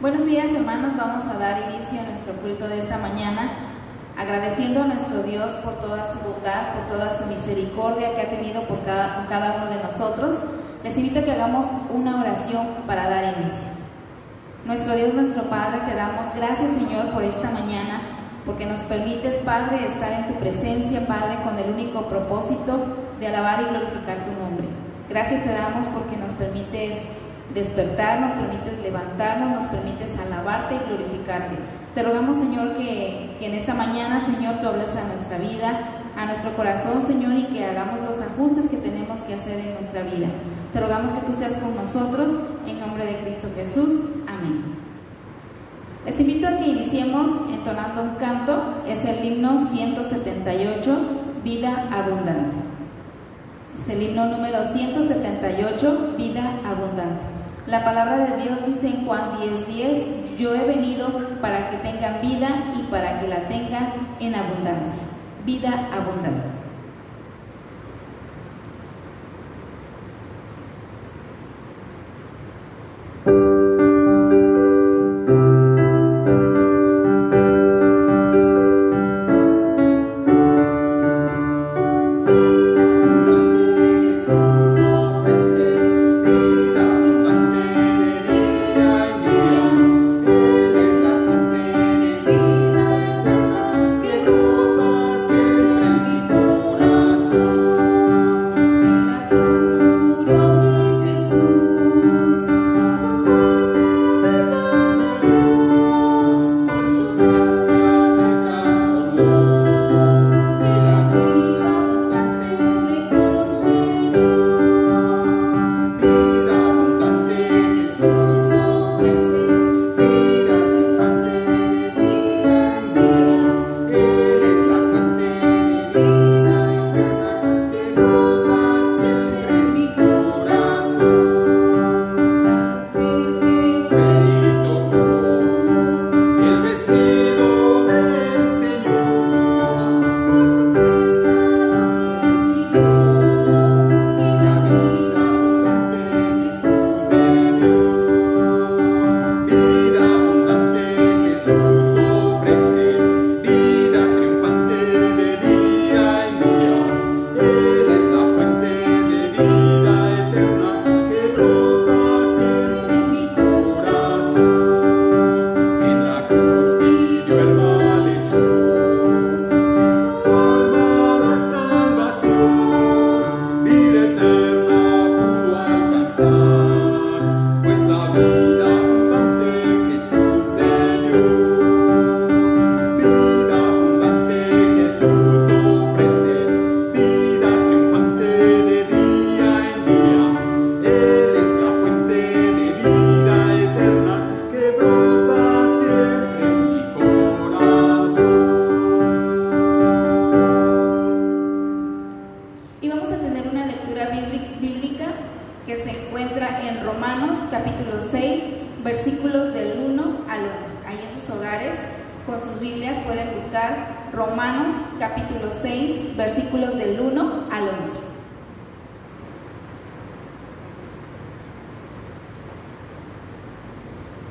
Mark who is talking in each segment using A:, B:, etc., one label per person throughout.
A: Buenos días, hermanos. Vamos a dar inicio a nuestro culto de esta mañana, agradeciendo a nuestro Dios por toda su bondad, por toda su misericordia que ha tenido con cada uno de nosotros. Les invito a que hagamos una oración para dar inicio. Nuestro Dios, nuestro Padre, te damos gracias, Señor, por esta mañana, porque nos permites, Padre, estar en tu presencia, Padre, con el único propósito de alabar y glorificar tu nombre. Gracias te damos porque nos permites despertar, nos permites levantarnos, nos permites alabarte y glorificarte. Te rogamos, Señor, que en esta mañana, Señor, tú hables a nuestra vida, a nuestro corazón, Señor, y que hagamos los ajustes que tenemos que hacer en nuestra vida. Te rogamos que tú seas con nosotros, en nombre de Cristo Jesús. Amén. Les invito a que iniciemos entonando un canto. Es el himno 178, Vida Abundante. Es el himno número 178, Vida Abundante. La palabra de Dios dice en Juan 10:10, yo he venido para que tengan vida y para que la tengan en abundancia. Vida abundante.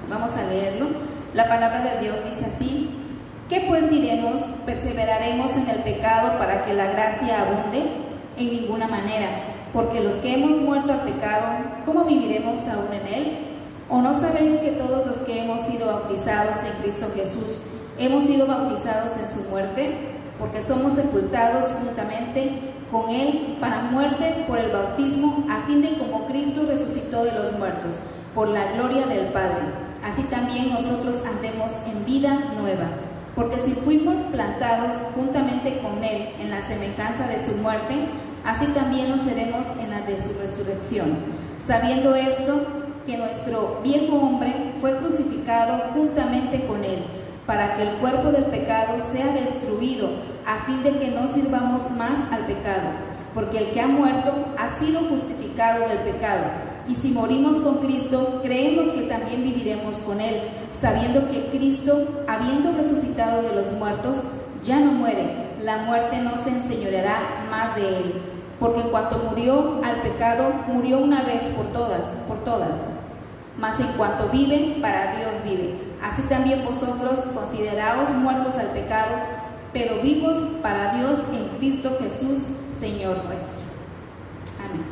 A: Vamos a leerlo. La palabra de Dios dice así: ¿qué pues diremos? ¿Perseveraremos en el pecado para que la gracia abunde? En ninguna manera, porque los que hemos muerto al pecado, ¿cómo viviremos aún en él? ¿O no sabéis que todos los que hemos sido bautizados en Cristo Jesús, hemos sido bautizados en su muerte? Porque somos sepultados juntamente con él para muerte por el bautismo, a fin de como Cristo resucitó de los muertos, por la gloria del Padre. Así también nosotros andemos en vida nueva, porque si fuimos plantados juntamente con él en la semejanza de su muerte, así también lo seremos en la de su resurrección, sabiendo esto, que nuestro viejo hombre fue crucificado juntamente con él, para que el cuerpo del pecado sea destruido, a fin de que no sirvamos más al pecado, porque el que ha muerto ha sido justificado del pecado. Y si morimos con Cristo, creemos que también viviremos con él, sabiendo que Cristo, habiendo resucitado de los muertos, ya no muere, la muerte no se enseñoreará más de él. Porque en cuanto murió al pecado, murió una vez por todas. Mas en cuanto vive, para Dios vive. así también vosotros consideraos muertos al pecado, pero vivos para Dios en Cristo Jesús, Señor nuestro. Amén.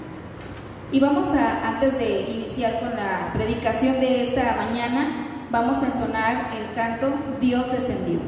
A: Y antes de iniciar con la predicación de esta mañana, vamos a entonar el canto Dios descendió.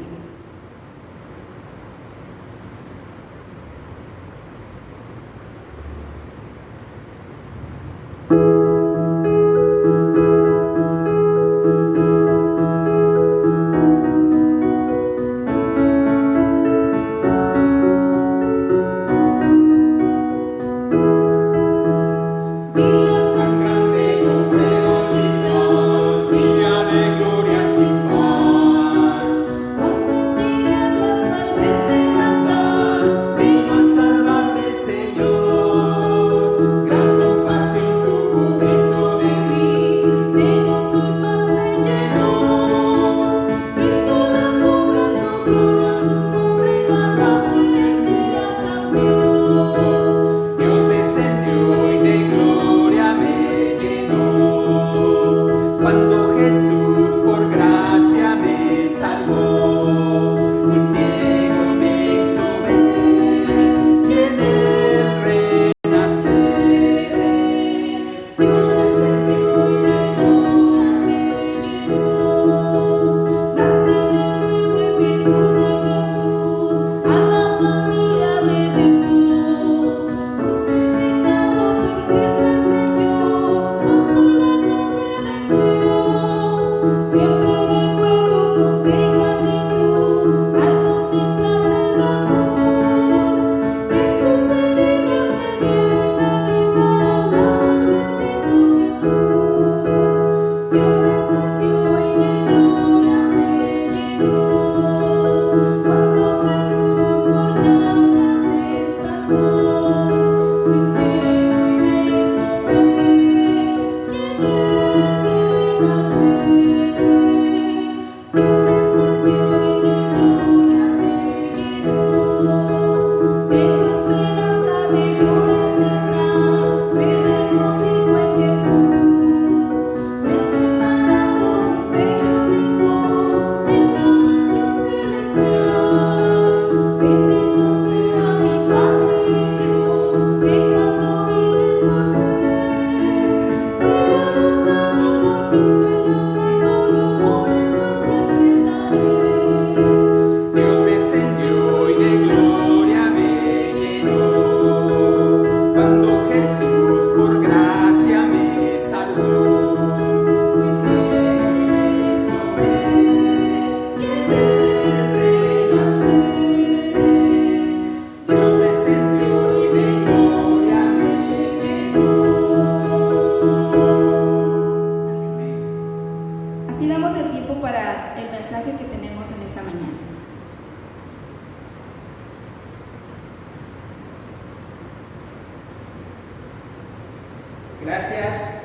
B: Gracias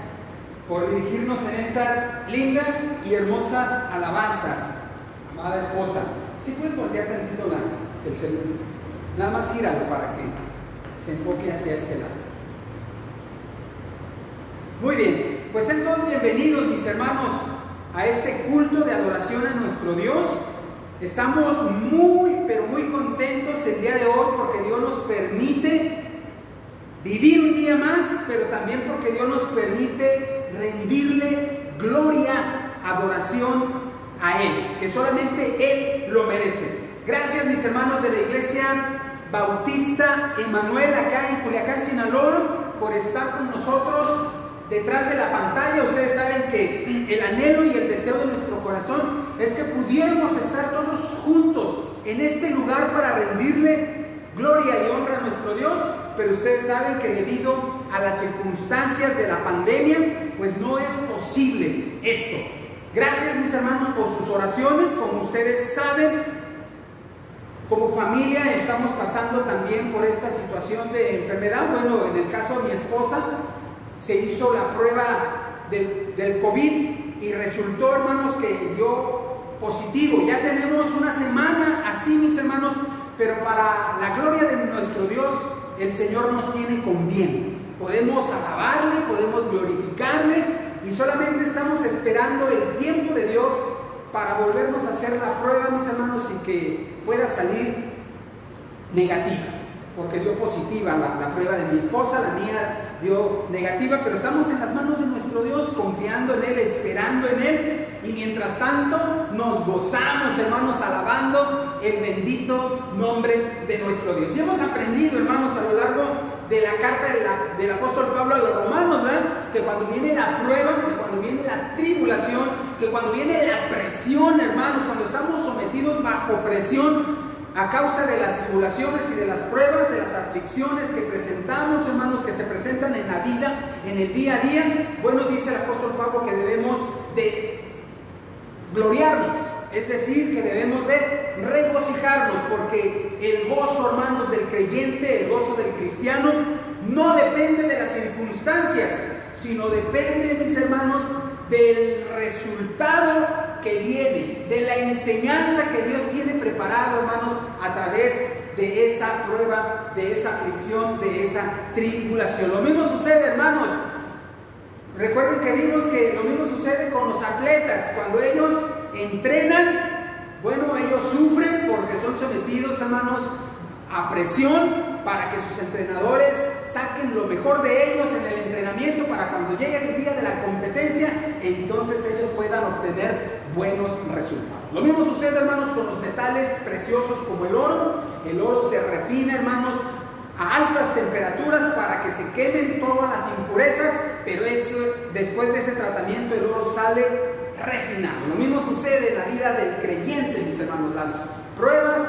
B: por dirigirnos en estas lindas y hermosas alabanzas. Amada esposa, si puedes voltear tantito el celular, nada más gíralo para que se enfoque hacia este lado. Muy bien, pues sean todos bienvenidos, mis hermanos, a este culto de adoración a nuestro Dios. Estamos muy, pero muy contentos el día de hoy porque Dios nos permite vivir un día más, pero también porque Dios nos permite rendirle gloria, adoración a Él, que solamente Él lo merece. Gracias, mis hermanos de la Iglesia Bautista Emanuel, acá en Culiacán, Sinaloa, por estar con nosotros detrás de la pantalla. Ustedes saben que el anhelo y el deseo de nuestro corazón es que pudiéramos estar todos juntos en este lugar para rendirle gloria y honra a nuestro Dios, pero ustedes saben que debido a las circunstancias de la pandemia, pues no es posible esto. Gracias, mis hermanos, por sus oraciones. Como ustedes saben, como familia estamos pasando también por esta situación de enfermedad. Bueno, en el caso de mi esposa, se hizo la prueba del COVID y resultó, hermanos, que dio positivo. Ya tenemos una semana así, mis hermanos, pero para la gloria de nuestro Dios, el Señor nos tiene con bien. Podemos alabarle, podemos glorificarle y solamente estamos esperando el tiempo de Dios para volvernos a hacer la prueba, mis hermanos, y que pueda salir negativa, porque dio positiva la prueba de mi esposa, la mía dio negativa, pero estamos en las manos de nuestro Dios, confiando en Él, esperando en Él, y mientras tanto nos gozamos, hermanos, alabando el bendito nombre de nuestro Dios. Y hemos aprendido, hermanos, a lo largo de la carta del apóstol Pablo a los romanos, ¿verdad?, que cuando viene la prueba, que cuando viene la tribulación, que cuando viene la presión, hermanos, cuando estamos sometidos bajo presión a causa de las tribulaciones y de las pruebas, de las aflicciones que presentamos, hermanos, que se presentan en la vida, en el día a día, bueno, dice el apóstol Pablo que debemos de gloriarnos, es decir, que debemos de regocijarnos, porque el gozo, hermanos, del creyente, el gozo del cristiano, no depende de las circunstancias, sino depende, mis hermanos, del resultado que viene, de la enseñanza que Dios tiene preparado, hermanos, a través de esa prueba, de esa aflicción, de esa tribulación. Lo mismo sucede, hermanos. Recuerden que vimos que lo mismo sucede con los atletas. Cuando ellos entrenan, bueno, ellos sufren porque son sometidos, hermanos, a presión para que sus entrenadores saquen lo mejor de ellos en el entrenamiento, para cuando llegue el día de la competencia, entonces ellos puedan obtener buenos resultados. Lo mismo sucede, hermanos, con los metales preciosos como el oro. El oro se refina, hermanos, a altas temperaturas para que se quemen todas las impurezas, pero después de ese tratamiento el oro sale refinado. Lo mismo sucede en la vida del creyente, mis hermanos. Las pruebas,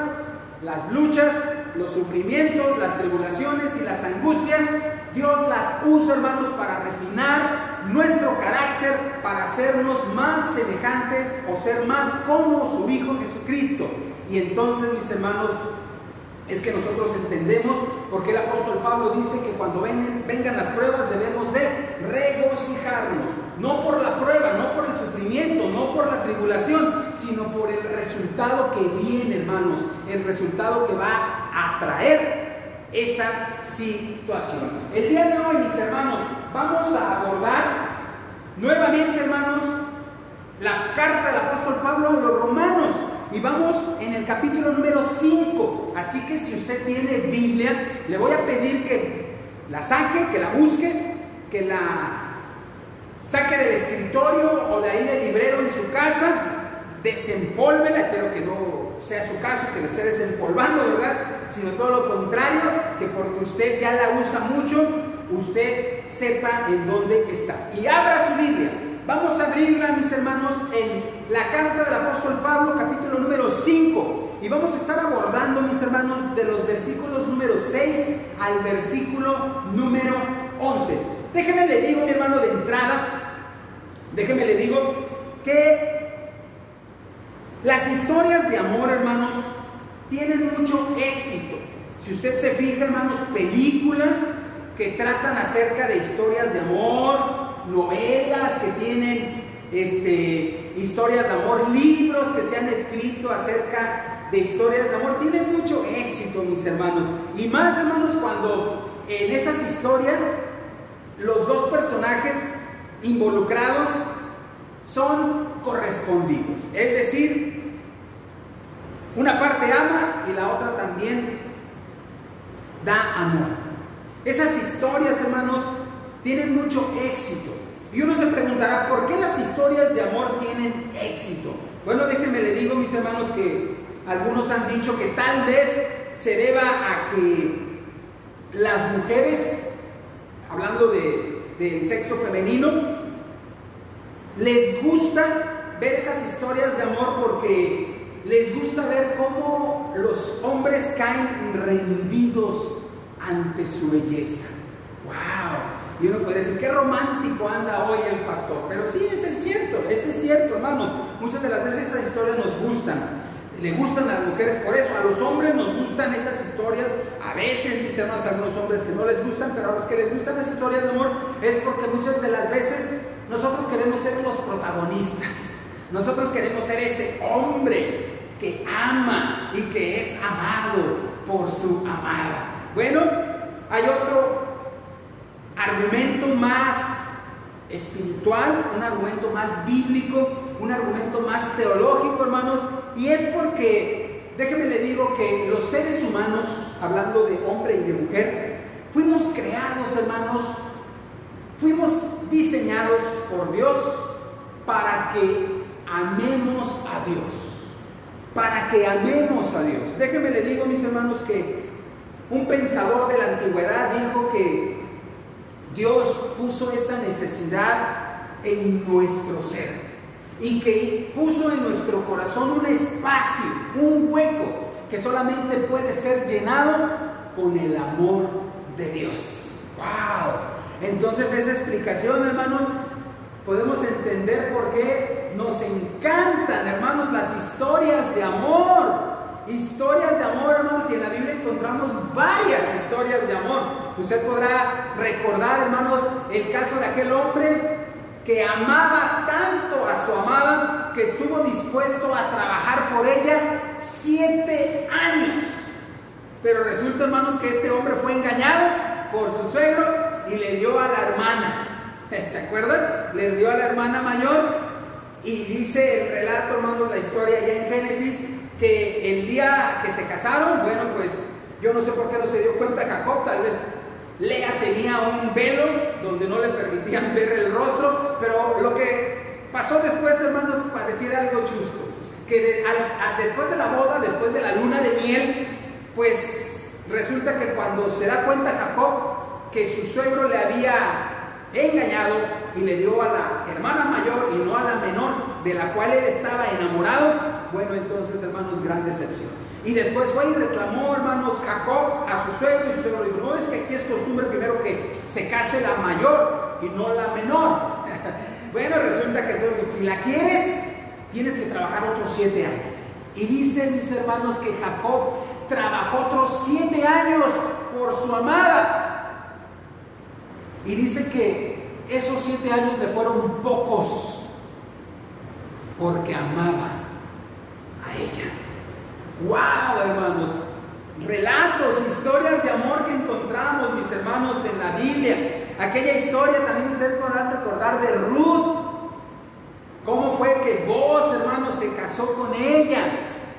B: las luchas, los sufrimientos, las tribulaciones y las angustias, Dios las usa, hermanos, para refinar nuestro carácter, para hacernos más semejantes o ser más como su Hijo Jesucristo. Y entonces, mis hermanos, es que nosotros entendemos por qué el apóstol Pablo dice que cuando vengan las pruebas debemos de regocijarnos, no por la prueba, no por el sufrimiento, no por la tribulación, sino por el resultado que viene, hermanos, el resultado que va a traer esa situación. El día de hoy, mis hermanos, vamos a abordar nuevamente, hermanos, la carta del apóstol Pablo a los romanos. Y vamos en el capítulo número 5. Así que si usted tiene Biblia, le voy a pedir que la saque, que la busque, que la saque del escritorio o de ahí del librero en su casa, desempólvela. Espero que no sea su caso, que le esté desempolvando, ¿verdad? Sino todo lo contrario, que porque usted ya la usa mucho, usted sepa en dónde está. Y abra su Biblia. Vamos a abrirla, mis hermanos, en la carta del apóstol Pablo, capítulo número 5. Y vamos a estar abordando, mis hermanos, de los versículos número 6 al versículo número 11. Déjeme le digo, mi hermano, de entrada, déjeme le digo que las historias de amor, hermanos, tienen mucho éxito. Si usted se fija, hermanos, películas que tratan acerca de historias de amor, novelas que tienen historias de amor, libros que se han escrito acerca de historias de amor, tienen mucho éxito, mis hermanos. Y más, hermanos, cuando en esas historias los dos personajes involucrados son correspondidos, es decir, una parte ama y la otra también da amor. Esas historias, hermanos, tienen mucho éxito. Y uno se preguntará, ¿por qué las historias de amor tienen éxito? Bueno, déjenme le digo, mis hermanos, que algunos han dicho que tal vez se deba a que las mujeres, hablando del sexo femenino, les gusta ver esas historias de amor porque les gusta ver cómo los hombres caen rendidos ante su belleza. ¡Wow! Y uno puede decir, qué romántico anda hoy el pastor. Pero sí, eso es cierto, hermanos. Muchas de las veces esas historias nos gustan. Le gustan a las mujeres por eso. A los hombres nos gustan esas historias. A veces, mis hermanos, a algunos hombres que no les gustan, pero a los que les gustan las historias de amor es porque muchas de las veces nosotros queremos ser los protagonistas. Nosotros queremos ser ese hombre que ama y que es amado por su amada. Bueno, hay otro argumento más espiritual, un argumento más bíblico, un argumento más más teológico, hermanos, y es porque, déjenme le digo que los seres humanos, hablando de hombre y de mujer, fuimos creados, hermanos, fuimos diseñados por Dios para que amemos a Dios, para que amemos a Dios. Déjenme le digo, mis hermanos, que un pensador de la antigüedad dijo que Dios puso esa necesidad en nuestro ser y que puso en nuestro corazón un espacio, un hueco que solamente puede ser llenado con el amor de Dios. ¡Wow! Entonces esa explicación, hermanos, podemos entender por qué nos encantan, hermanos, las historias de amor. Historias de amor, hermanos, y en la Biblia encontramos varias historias de amor. Usted podrá recordar, hermanos, el caso de aquel hombre que amaba tanto a su amada que estuvo dispuesto a trabajar por ella 7 años. Pero resulta, hermanos, que este hombre fue engañado por su suegro y le dio a la hermana. ¿Se acuerdan? Le dio a la hermana mayor, y dice el relato, hermanos, la historia ya en Génesis, que el día que se casaron, bueno, pues yo no sé por qué no se dio cuenta Jacob, tal vez Lea tenía un velo donde no le permitían ver el rostro, pero lo que pasó después, hermanos, pareciera algo chusco, que después de la boda, después de la luna de miel, pues resulta que cuando se da cuenta Jacob que su suegro le había engañado y le dio a la hermana mayor y no a la menor, de la cual él estaba enamorado, bueno, entonces, hermanos, gran decepción. Y después fue y reclamó, hermanos, Jacob a su suegro, y su suegro dijo: no, es que aquí es costumbre primero que se case la mayor y no la menor. Bueno, resulta que si la quieres, tienes que trabajar otros 7 años. Y dicen, mis hermanos, que Jacob trabajó otros 7 años por su amada. Y dice que esos 7 años le fueron pocos, porque amaba a ella. ¡Wow, hermanos! Relatos, historias de amor que encontramos, mis hermanos, en la Biblia. Aquella historia también ustedes podrán recordar de Ruth. ¿Cómo fue que Boaz, hermanos, se casó con ella?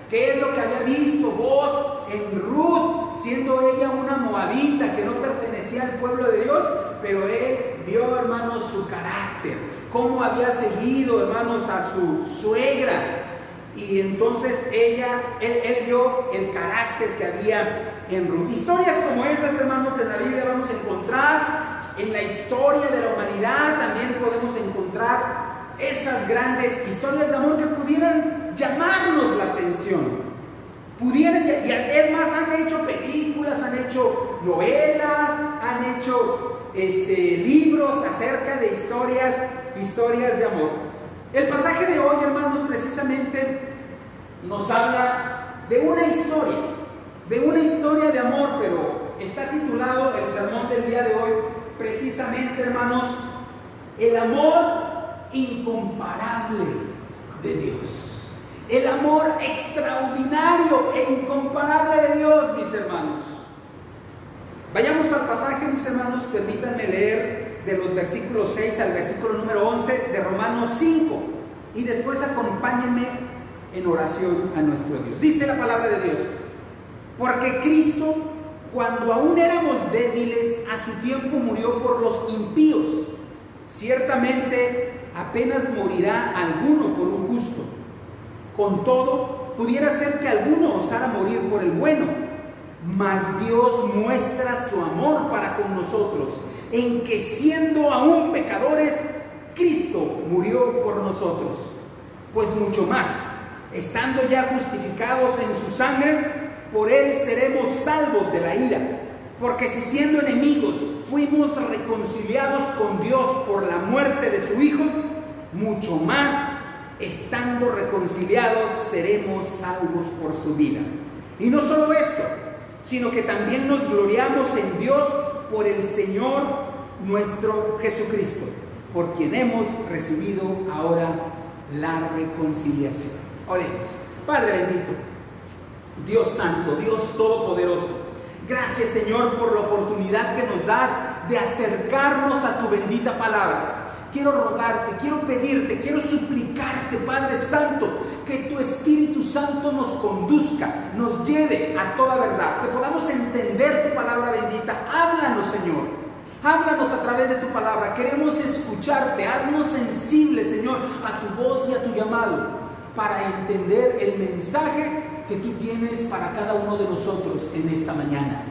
B: ¿Qué es lo que había visto Boaz en Ruth, siendo ella una moabita que no pertenecía al pueblo de Dios? Pero él vio, hermanos, su carácter, cómo había seguido, hermanos, a su suegra. Y entonces él vio el carácter que había en Ruth. Historias como esas, hermanos, en la Biblia vamos a encontrar. En la historia de la humanidad también podemos encontrar esas grandes historias de amor que pudieran llamarnos la atención. Y es más, han hecho películas, han hecho novelas, han hecho libros acerca de historias de amor. El pasaje de hoy, hermanos, precisamente nos habla de una historia de amor, pero está titulado el sermón del día de hoy, precisamente, hermanos, el amor incomparable de Dios. El amor extraordinario e incomparable de Dios, mis hermanos. Vayamos al pasaje, mis hermanos, permítanme leer de los versículos 6 al versículo número 11 de Romanos 5, y después acompáñenme en oración a nuestro Dios. Dice la palabra de Dios: porque Cristo, cuando aún éramos débiles, a su tiempo murió por los impíos. Ciertamente apenas morirá alguno por un justo. Con todo, pudiera ser que alguno osara morir por el bueno. Mas Dios muestra su amor para con nosotros, en que siendo aún pecadores, Cristo murió por nosotros. Pues mucho más, estando ya justificados en su sangre, por él seremos salvos de la ira. Porque si siendo enemigos fuimos reconciliados con Dios por la muerte de su Hijo, mucho más, estando reconciliados, seremos salvos por su vida. Y no solo esto, sino que también nos gloriamos en Dios por el Señor nuestro Jesucristo, por quien hemos recibido ahora la reconciliación. Oremos. Padre bendito, Dios santo, Dios todopoderoso, gracias, Señor, por la oportunidad que nos das de acercarnos a tu bendita palabra. quiero rogarte, quiero pedirte, quiero suplicarte, Padre Santo, que tu Espíritu Santo nos conduzca, nos lleve a toda verdad, que podamos entender tu palabra bendita. Háblanos, Señor. Háblanos a través de tu palabra. Queremos escucharte. Haznos sensibles, Señor, a tu voz y a tu llamado, para entender el mensaje que tú tienes para cada uno de nosotros en esta mañana.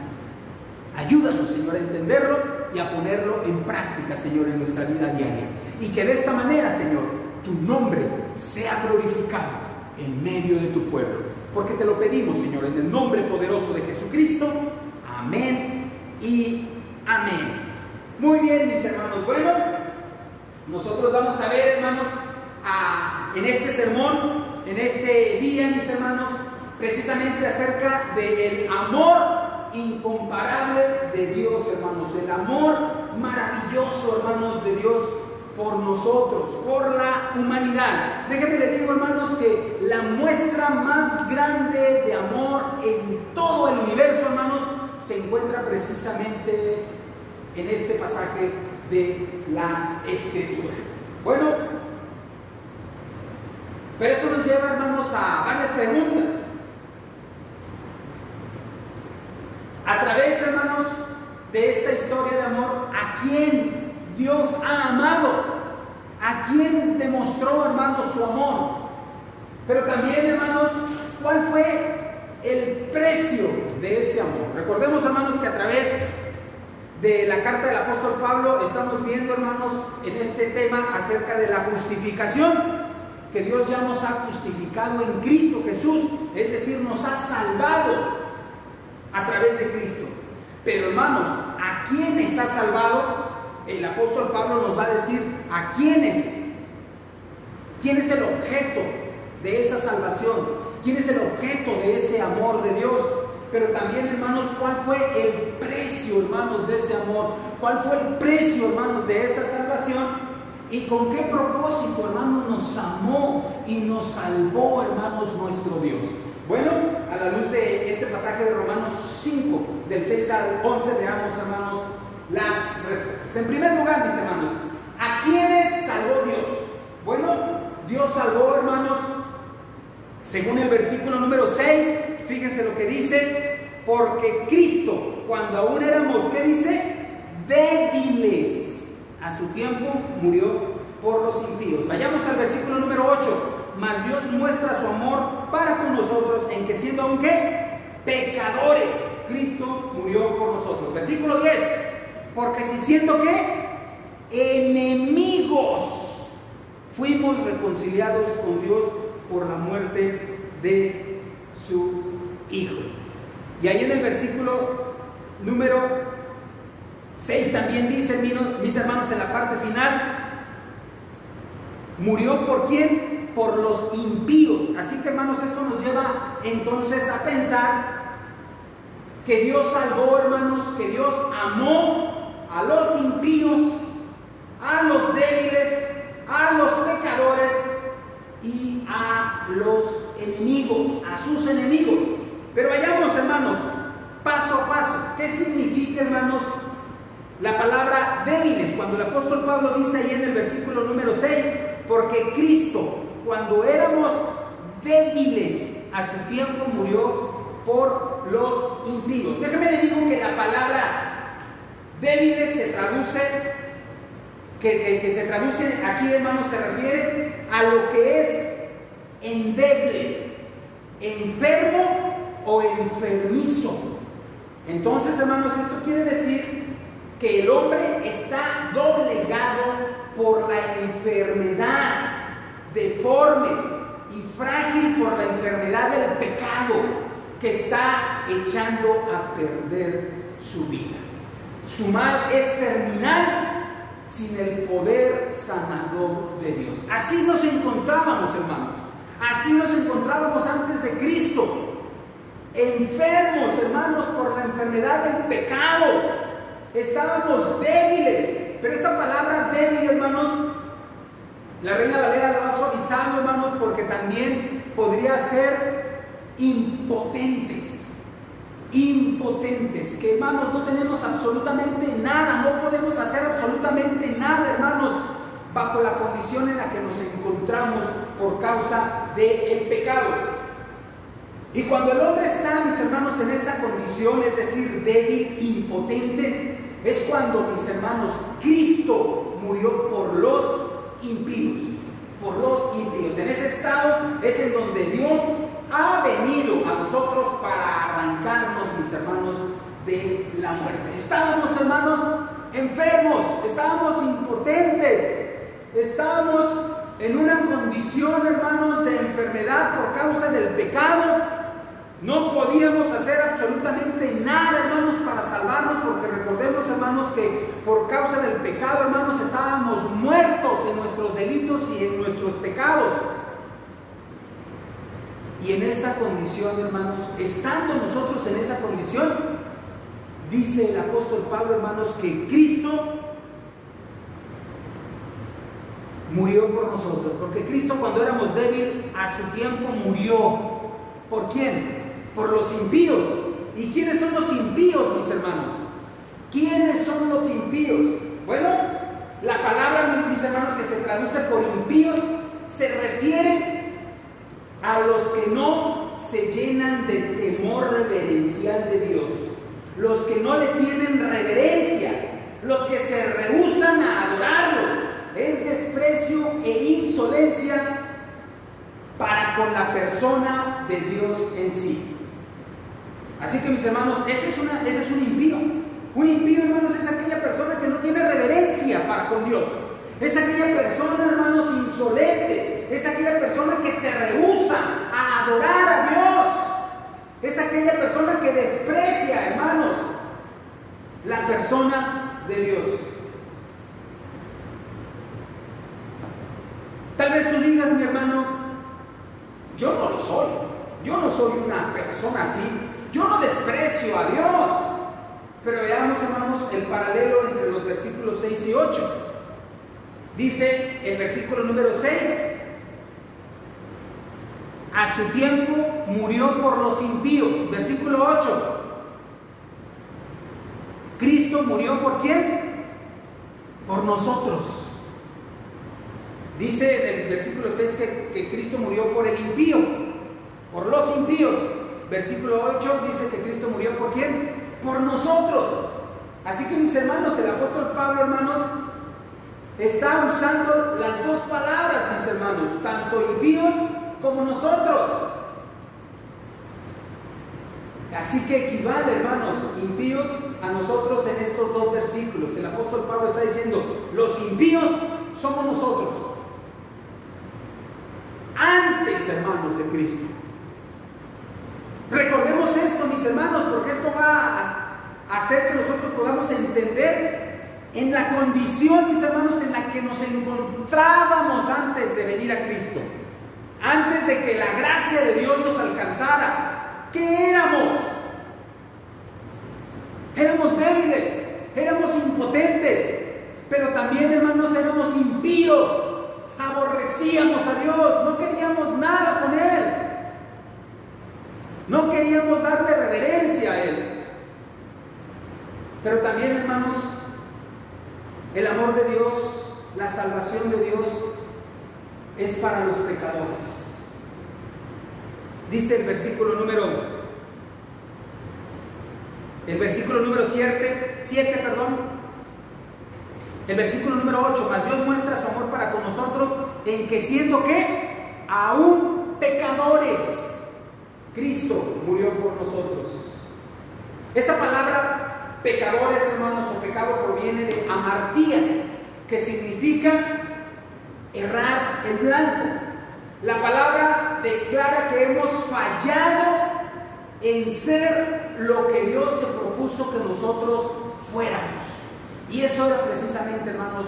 B: Ayúdanos, Señor, a entenderlo y a ponerlo en práctica, Señor, en nuestra vida diaria. Y que de esta manera, Señor, tu nombre sea glorificado en medio de tu pueblo. Porque te lo pedimos, Señor, en el nombre poderoso de Jesucristo. Amén y amén. Muy bien, mis hermanos. Bueno, nosotros vamos a ver, hermanos, en este sermón, en este día, mis hermanos, precisamente acerca del amor incomparable de Dios, hermanos, el amor maravilloso, hermanos, de Dios por nosotros, por la humanidad. Déjenme les digo, hermanos, que la muestra más grande de amor en todo el universo, hermanos, se encuentra precisamente en este pasaje de la Escritura. Bueno, pero esto nos lleva, hermanos, a varias preguntas. A través, hermanos, de esta historia de amor, ¿a quién Dios ha amado? ¿A quién demostró, hermanos, su amor? Pero también, hermanos, ¿cuál fue el precio de ese amor? Recordemos, hermanos, que a través de la carta del apóstol Pablo estamos viendo, hermanos, en este tema acerca de la justificación, que Dios ya nos ha justificado en Cristo Jesús, es decir, nos ha salvado a través de Cristo. Pero, hermanos, ¿a quiénes ha salvado? El apóstol Pablo nos va a decir a quiénes. ¿Quién es el objeto de esa salvación? ¿Quién es el objeto de ese amor de Dios? Pero también, hermanos, ¿cuál fue el precio, hermanos, de ese amor? ¿Cuál fue el precio, hermanos, de esa salvación? ¿Y con qué propósito, hermanos, nos amó y nos salvó, hermanos, nuestro Dios? Bueno, a la luz de este pasaje de Romanos 5, del 6 al 11, veamos, hermanos, las respuestas. En primer lugar, mis hermanos, ¿a quiénes salvó Dios? Bueno, Dios salvó, hermanos, según el versículo número 6, fíjense lo que dice: porque Cristo, cuando aún éramos, ¿qué dice? Débiles, a su tiempo murió por los impíos. Vayamos al versículo número 8. Mas Dios muestra su amor para con nosotros en que, siendo aún ¿qué? Pecadores, Cristo murió por nosotros. Versículo 10. Porque si siendo ¿qué? Enemigos, fuimos reconciliados con Dios por la muerte de su Hijo. Y ahí en el versículo número 6 también dice, mis hermanos, en la parte final, ¿murió por quién? Por los impíos. Así que, hermanos, esto nos lleva entonces a pensar que Dios salvó, hermanos, que Dios amó a los impíos, a los débiles, a los pecadores y a los enemigos, a sus enemigos. Pero vayamos, hermanos, paso a paso. ¿Qué significa, hermanos, la palabra débiles? Cuando el apóstol Pablo dice ahí en el versículo número 6, porque Cristo, cuando éramos débiles, a su tiempo murió por los impíos. Déjeme le digo que la palabra débiles se traduce, que se traduce aquí, hermanos, se refiere a lo que es endeble, enfermo o enfermizo. Entonces, hermanos, esto quiere decir que el hombre está doblegado por la enfermedad, deforme y frágil por la enfermedad del pecado, que está echando a perder su vida. Su mal es terminal sin el poder sanador de Dios. Así nos encontrábamos, hermanos. Así nos encontrábamos antes de Cristo. Enfermos, hermanos, por la enfermedad del pecado. Estábamos débiles. Pero esta palabra débil, hermanos, la Reina Valera lo ha suavizado, hermanos, porque también podría ser impotentes. Impotentes, que, hermanos, no tenemos absolutamente nada, no podemos hacer absolutamente nada, hermanos. bajo la condición en la que nos encontramos por causa del pecado. Y cuando el hombre está, mis hermanos, en esta condición, es decir, débil, impotente, es cuando, mis hermanos, Cristo murió por los impíos. Por los impíos. En ese estado es en donde Dios ha venido a nosotros para arrancarnos, mis hermanos, de la muerte. Estábamos, hermanos, enfermos, estábamos impotentes, estábamos en una condición, hermanos, de enfermedad por causa del pecado. No podíamos hacer absolutamente nada, hermanos, para salvarnos, porque recordemos, hermanos, que por causa del pecado, hermanos, estábamos muertos en nuestros delitos y en nuestros pecados. Y en esa condición, hermanos, estando nosotros en esa condición, dice el apóstol Pablo, hermanos, que Cristo murió por nosotros, porque Cristo, cuando éramos débiles, a su tiempo murió. ¿Por quién? Por los impíos. ¿Y quiénes son los impíos, mis hermanos? ¿Quiénes son los impíos? Bueno, la palabra, mis hermanos, que se traduce por impíos, se refiere a los que no se llenan de temor reverencial de Dios, los que no le tienen reverencia, los que se rehúsan a adorarlo. Es desprecio e insolencia para con la persona de Dios en sí. Así que, mis hermanos, ese es un impío. Un impío, hermanos, es aquella persona que no tiene reverencia para con Dios. Es aquella persona, hermanos, insolente. Es aquella persona que se rehúsa a adorar a Dios. Es aquella persona que desprecia, hermanos, la persona de Dios. Tal vez tú digas, mi hermano, yo no lo soy. Yo no soy una persona así. Yo no desprecio a Dios. Pero veamos, hermanos, el paralelo entre los versículos 6 y 8. Dice el versículo número 6: a su tiempo murió por los impíos. Versículo 8: Cristo murió ¿por quién? Por nosotros. Dice en el versículo 6 que Cristo murió por el impío, por los impíos. Versículo 8 dice que Cristo murió ¿por quién? Por nosotros. Así que, mis hermanos, el apóstol Pablo, hermanos, está usando las dos palabras, mis hermanos, tanto impíos como nosotros. Así que equivale, hermanos, impíos a nosotros en estos dos versículos. El apóstol Pablo está diciendo, los impíos somos nosotros. Antes, hermanos, de Cristo. Recordemos esto, mis hermanos, porque esto va a hacer que nosotros podamos entender en la condición, mis hermanos, en la que nos encontrábamos antes de venir a Cristo. Antes de que la gracia de Dios nos alcanzara. ¿Qué éramos? Éramos débiles, éramos impotentes, pero también, hermanos, éramos impíos. Aborrecíamos a Dios, no queríamos nada con Él. No queríamos darle reverencia a Él. Pero también, hermanos, el amor de Dios, la salvación de Dios es para los pecadores. Dice el versículo número 7, el versículo número 8: mas Dios muestra su amor para con nosotros en que, siendo ¿qué? Aún pecadores, Cristo murió por nosotros. Esta palabra pecadores, hermanos, o pecado, proviene de amartía, que significa errar el blanco. La palabra declara que hemos fallado en ser lo que Dios se propuso que nosotros fuéramos. Y eso era precisamente, hermanos,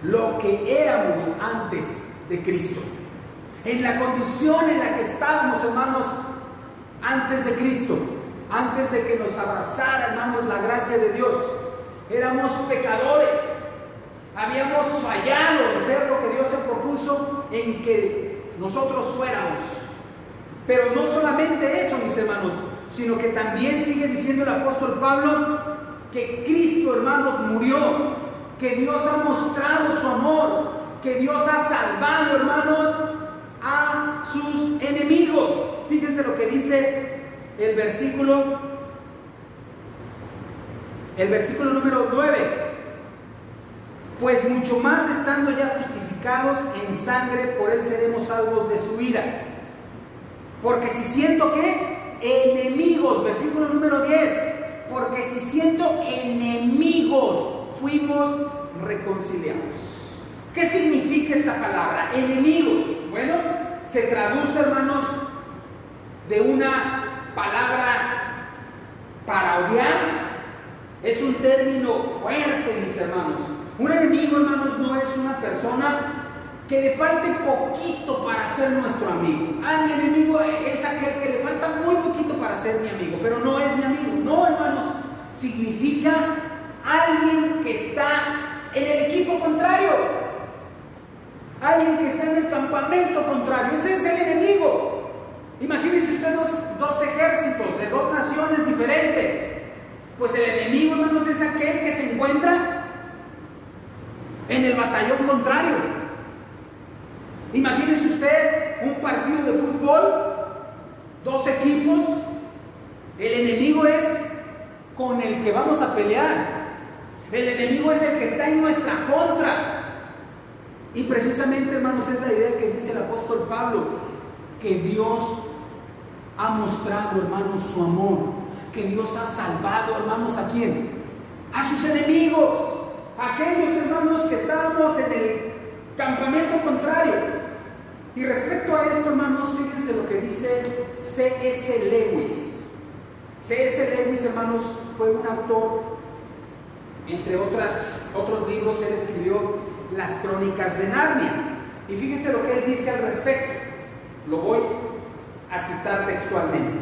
B: lo que éramos antes de Cristo. En la condición en la que estábamos, hermanos, antes de Cristo, antes de que nos abrazara, hermanos, la gracia de Dios. Éramos pecadores. Habíamos fallado en ser lo que Dios se propuso en que nosotros fuéramos. Pero no solamente eso, mis hermanos, sino que también sigue diciendo el apóstol Pablo que Cristo, hermanos, murió que Dios ha mostrado su amor, que Dios ha salvado, hermanos, a sus enemigos. Fíjense lo que dice el versículo número 9. Pues mucho más estando ya justificados en sangre, por él seremos salvos de su ira. Porque si siendo ¿qué? Enemigos, versículo número 10. Porque si siendo enemigos fuimos reconciliados. ¿Qué significa esta palabra? Enemigos. Bueno, se traduce, hermanos, de una palabra para odiar. Es un término fuerte, mis hermanos. Un enemigo, hermanos, no es una persona que le falte poquito para ser nuestro amigo. Mi enemigo es aquel que le falta muy poquito para ser mi amigo, pero no es mi amigo. No, hermanos, significa alguien que está en el equipo contrario, alguien que está en el campamento contrario. Ese es el enemigo. Imagínense usted dos ejércitos de dos naciones diferentes. Pues el enemigo, hermanos, es aquel que se encuentra en el batallón contrario. Imagínese usted un partido de fútbol, dos equipos. El enemigo es con el que vamos a pelear. El enemigo es el que está en nuestra contra. Y precisamente, hermanos, es la idea que dice el apóstol Pablo, que Dios ha mostrado, hermanos, su amor. Que Dios ha salvado, hermanos, ¿a quién? A sus enemigos. Aquellos, hermanos, que estábamos en el campamento contrario. Y respecto a esto, hermanos, fíjense lo que dice C.S. Lewis. C.S. Lewis, hermanos, fue un autor, entre otros libros, él escribió Las Crónicas de Narnia. Y fíjense lo que él dice al respecto. Lo voy a citar textualmente.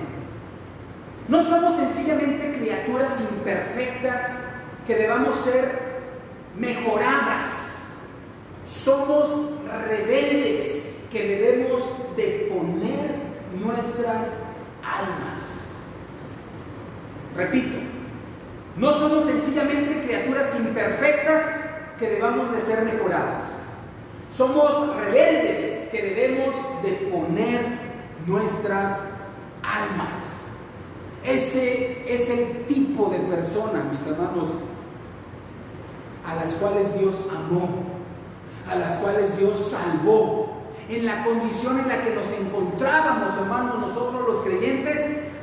B: No somos sencillamente criaturas imperfectas que debamos ser mejoradas. Somos rebeldes que debemos de poner nuestras almas. Repito, no somos sencillamente criaturas imperfectas que debamos de ser mejoradas. Somos rebeldes que debemos de poner nuestras almas. Ese es el tipo de personas, mis hermanos, a las cuales Dios amó, a las cuales Dios salvó, en la condición en la que nos encontrábamos, hermanos, nosotros los creyentes,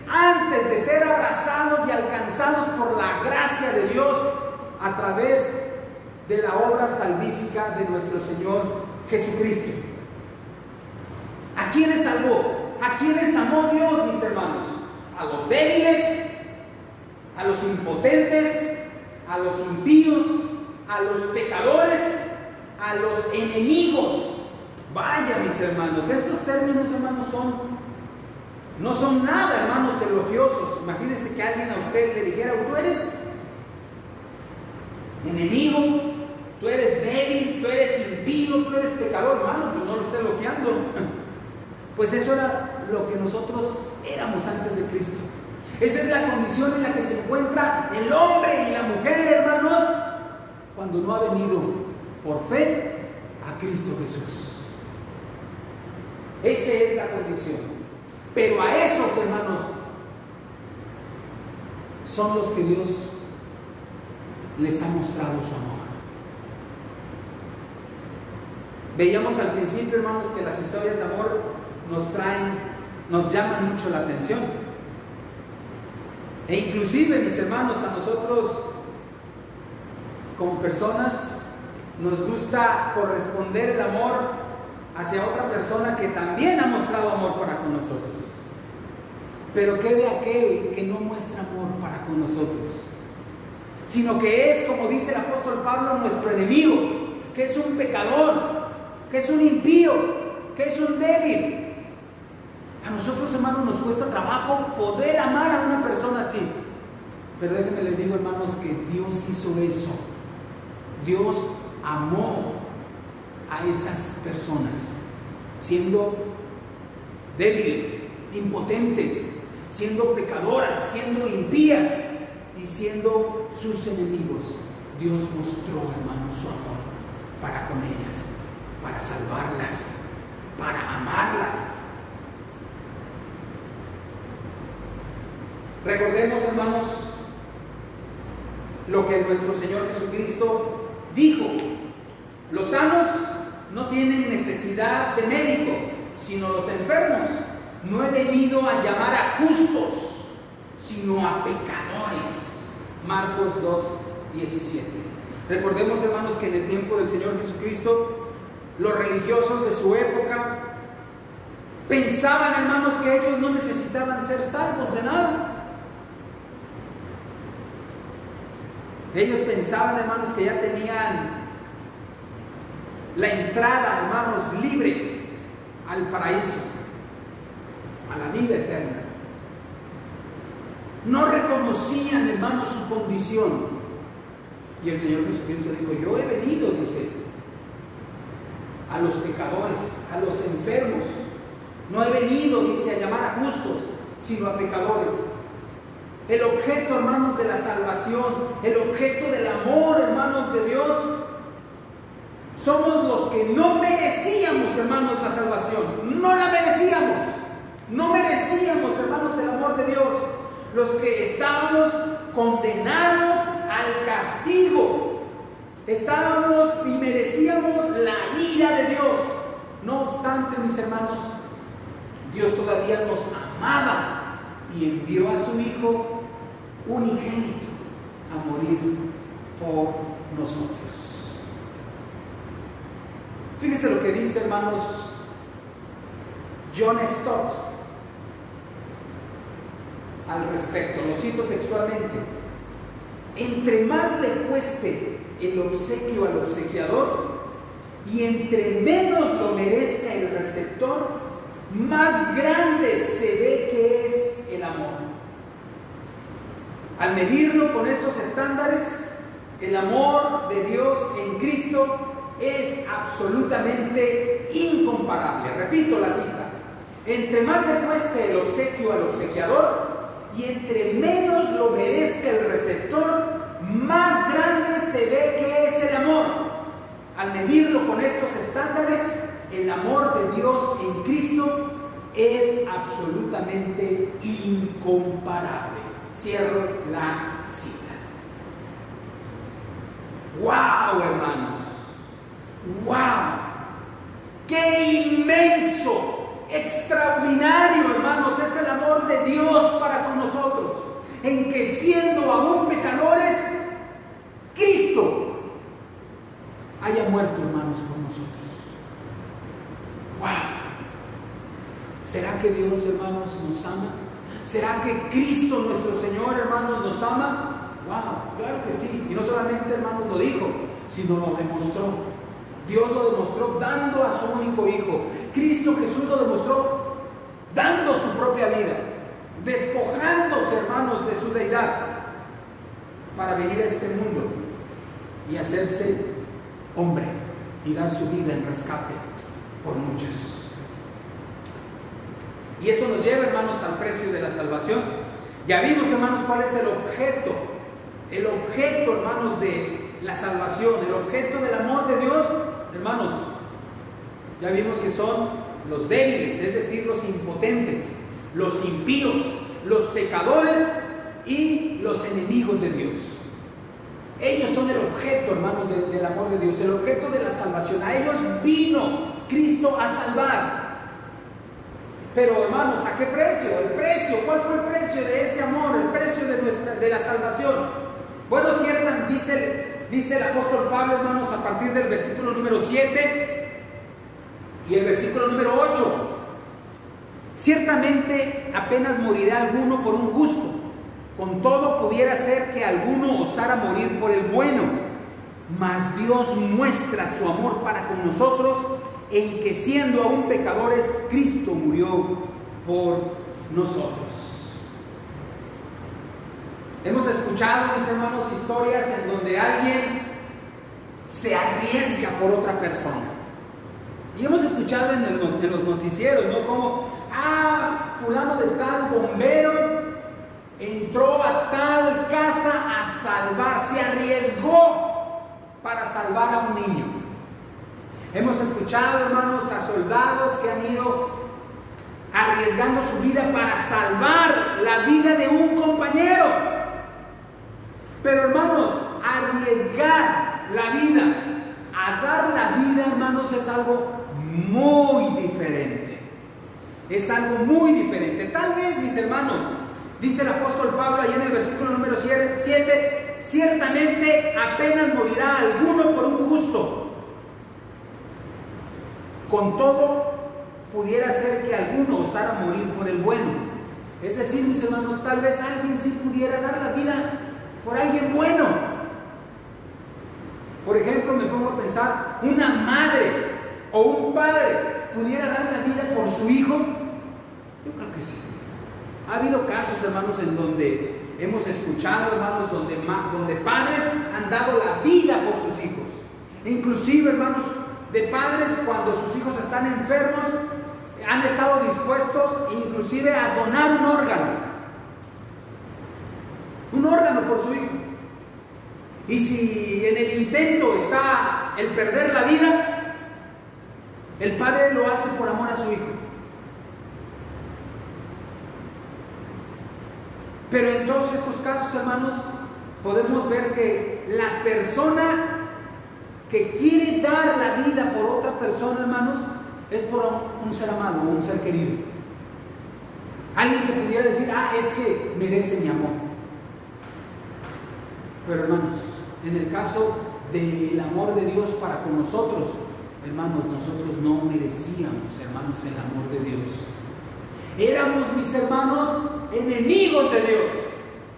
B: antes de ser abrazados y alcanzados por la gracia de Dios a través de la obra salvífica de nuestro Señor Jesucristo. ¿A quiénes salvó? ¿A quiénes amó Dios, mis hermanos? A los débiles, a los impotentes, a los impíos, a los pecadores, a los enemigos. Vaya, mis hermanos, estos términos, hermanos, no son nada, hermanos, elogiosos. Imagínense que alguien a usted le dijera: tú eres enemigo, tú eres débil, tú eres impío, tú eres pecador. Hermano, pues no lo está elogiando. Pues eso era lo que nosotros éramos antes de Cristo. Esa es la condición en la que se encuentra el hombre y la mujer, hermanos, cuando no ha venido por fe a Cristo Jesús. Esa es la condición. Pero a esos, hermanos, son los que Dios les ha mostrado su amor. Veíamos al principio, hermanos, que las historias de amor nos llaman mucho la atención. E inclusive, mis hermanos, a nosotros como personas nos gusta corresponder el amor hacia otra persona que también ha mostrado amor para con nosotros. Pero ¿qué de aquel que no muestra amor para con nosotros? Sino que es, como dice el apóstol Pablo, nuestro enemigo, que es un pecador, que es un impío, que es un débil. A nosotros, hermanos, nos cuesta trabajo poder amar a una persona así. Pero déjenme les digo, hermanos, que Dios hizo eso. Dios amó a esas personas, siendo débiles, impotentes, siendo pecadoras, siendo impías y siendo sus enemigos. Dios mostró, hermanos, su amor para con ellas, para salvarlas, para amarlas. Recordemos, hermanos, lo que nuestro Señor Jesucristo dijo: los sanos no tienen necesidad de médico, sino los enfermos. No he venido a llamar a justos, sino a pecadores. Marcos 2:17. Recordemos, hermanos, que en el tiempo del Señor Jesucristo, los religiosos de su época pensaban, hermanos, que ellos no necesitaban ser salvos de nada. Ellos pensaban, hermanos, que ya tenían la entrada, hermanos, libre al paraíso, a la vida eterna. No reconocían, hermanos, su condición. Y el Señor Jesucristo dijo: yo he venido, dice, a los pecadores, a los enfermos. No he venido, dice, a llamar a justos, sino a pecadores. El objeto, hermanos, de la salvación, el objeto del amor, hermanos, de Dios, somos los que no merecíamos, hermanos, la salvación. No la merecíamos. No merecíamos, hermanos, el amor de Dios. Los que estábamos condenados al castigo. Estábamos y merecíamos la ira de Dios. No obstante, mis hermanos, Dios todavía nos amaba y envió a su Hijo unigénito a morir por nosotros. Fíjense lo que dice, hermanos, John Stott al respecto. Lo cito textualmente: entre más le cueste el obsequio al obsequiador y entre menos lo merezca el receptor, más grande se ve que es el amor. Al medirlo con estos estándares, el amor de Dios en Cristo es absolutamente incomparable. Repito la cita: entre más le cueste el obsequio al obsequiador y entre menos lo merezca el receptor, más grande se ve que es el amor. Al medirlo con estos estándares, el amor de Dios en Cristo es absolutamente incomparable. Cierro la cita. ¡Wow, hermanos! ¡Wow! ¡Qué inmenso, extraordinario, hermanos, es el amor de Dios para con nosotros! En que siendo aún pecadores, Cristo haya muerto, hermanos, por nosotros. ¡Wow! ¿Será que Dios, hermanos, nos ama? ¿Será que Cristo nuestro Señor, hermanos, nos ama? ¡Wow! Claro que sí. Y no solamente, hermanos, lo dijo, sino lo demostró. Dios lo demostró dando a su único Hijo. Cristo Jesús lo demostró dando su propia vida, despojándose, hermanos, de su deidad para venir a este mundo y hacerse hombre y dar su vida en rescate por muchos. Y eso nos lleva, hermanos, al precio de la salvación. Ya vimos, hermanos, cuál es el objeto, hermanos, de la salvación, el objeto del amor de Dios, hermanos. Ya vimos que son los débiles, es decir, los impotentes, los impíos, los pecadores y los enemigos de Dios. Ellos son el objeto, hermanos, del amor de Dios, el objeto de la salvación. A ellos vino Cristo a salvar. Pero, hermanos, ¿a qué precio? El precio, ¿cuál fue el precio de ese amor? El precio de la salvación. Bueno, dice el apóstol Pablo, hermanos, a partir del versículo número 7 y el versículo número 8. Ciertamente apenas morirá alguno por un justo, con todo pudiera ser que alguno osara morir por el bueno, mas Dios muestra su amor para con nosotros en que siendo aún pecadores, Cristo murió por nosotros. Hemos escuchado, mis hermanos, historias en donde alguien se arriesga por otra persona. Y hemos escuchado en los noticieros, ¿no? Como, fulano de tal bombero entró a tal casa a salvar, se arriesgó para salvar a un niño. Hemos escuchado, hermanos, a soldados que han ido arriesgando su vida para salvar la vida de un compañero. Pero, hermanos, arriesgar la vida a dar la vida, hermanos, es algo muy diferente. Es algo muy diferente. Tal vez, mis hermanos, dice el apóstol Pablo ahí en el versículo número 7, ciertamente apenas morirá alguno por un justo. Con todo, pudiera ser que alguno osara morir por el bueno. Es decir, mis hermanos, tal vez alguien sí pudiera dar la vida por alguien bueno. Por ejemplo, me pongo a pensar, una madre o un padre pudiera dar la vida por su hijo. Yo creo que sí. Ha habido casos, hermanos, en donde hemos escuchado, hermanos, donde padres han dado la vida por sus hijos. Inclusive, hermanos, de padres cuando sus hijos están enfermos, han estado dispuestos inclusive a donar un órgano por su hijo. Y si en el intento está el perder la vida, el padre lo hace por amor a su hijo. Pero en todos estos casos, hermanos, podemos ver que la persona que quiere dar la vida por otra persona, hermanos, es por un ser amado, un ser querido. Alguien que pudiera decir, es que merece mi amor. Pero, hermanos, en el caso del amor de Dios para con nosotros, hermanos, nosotros no merecíamos, hermanos, el amor de Dios. Éramos, mis hermanos, enemigos de Dios.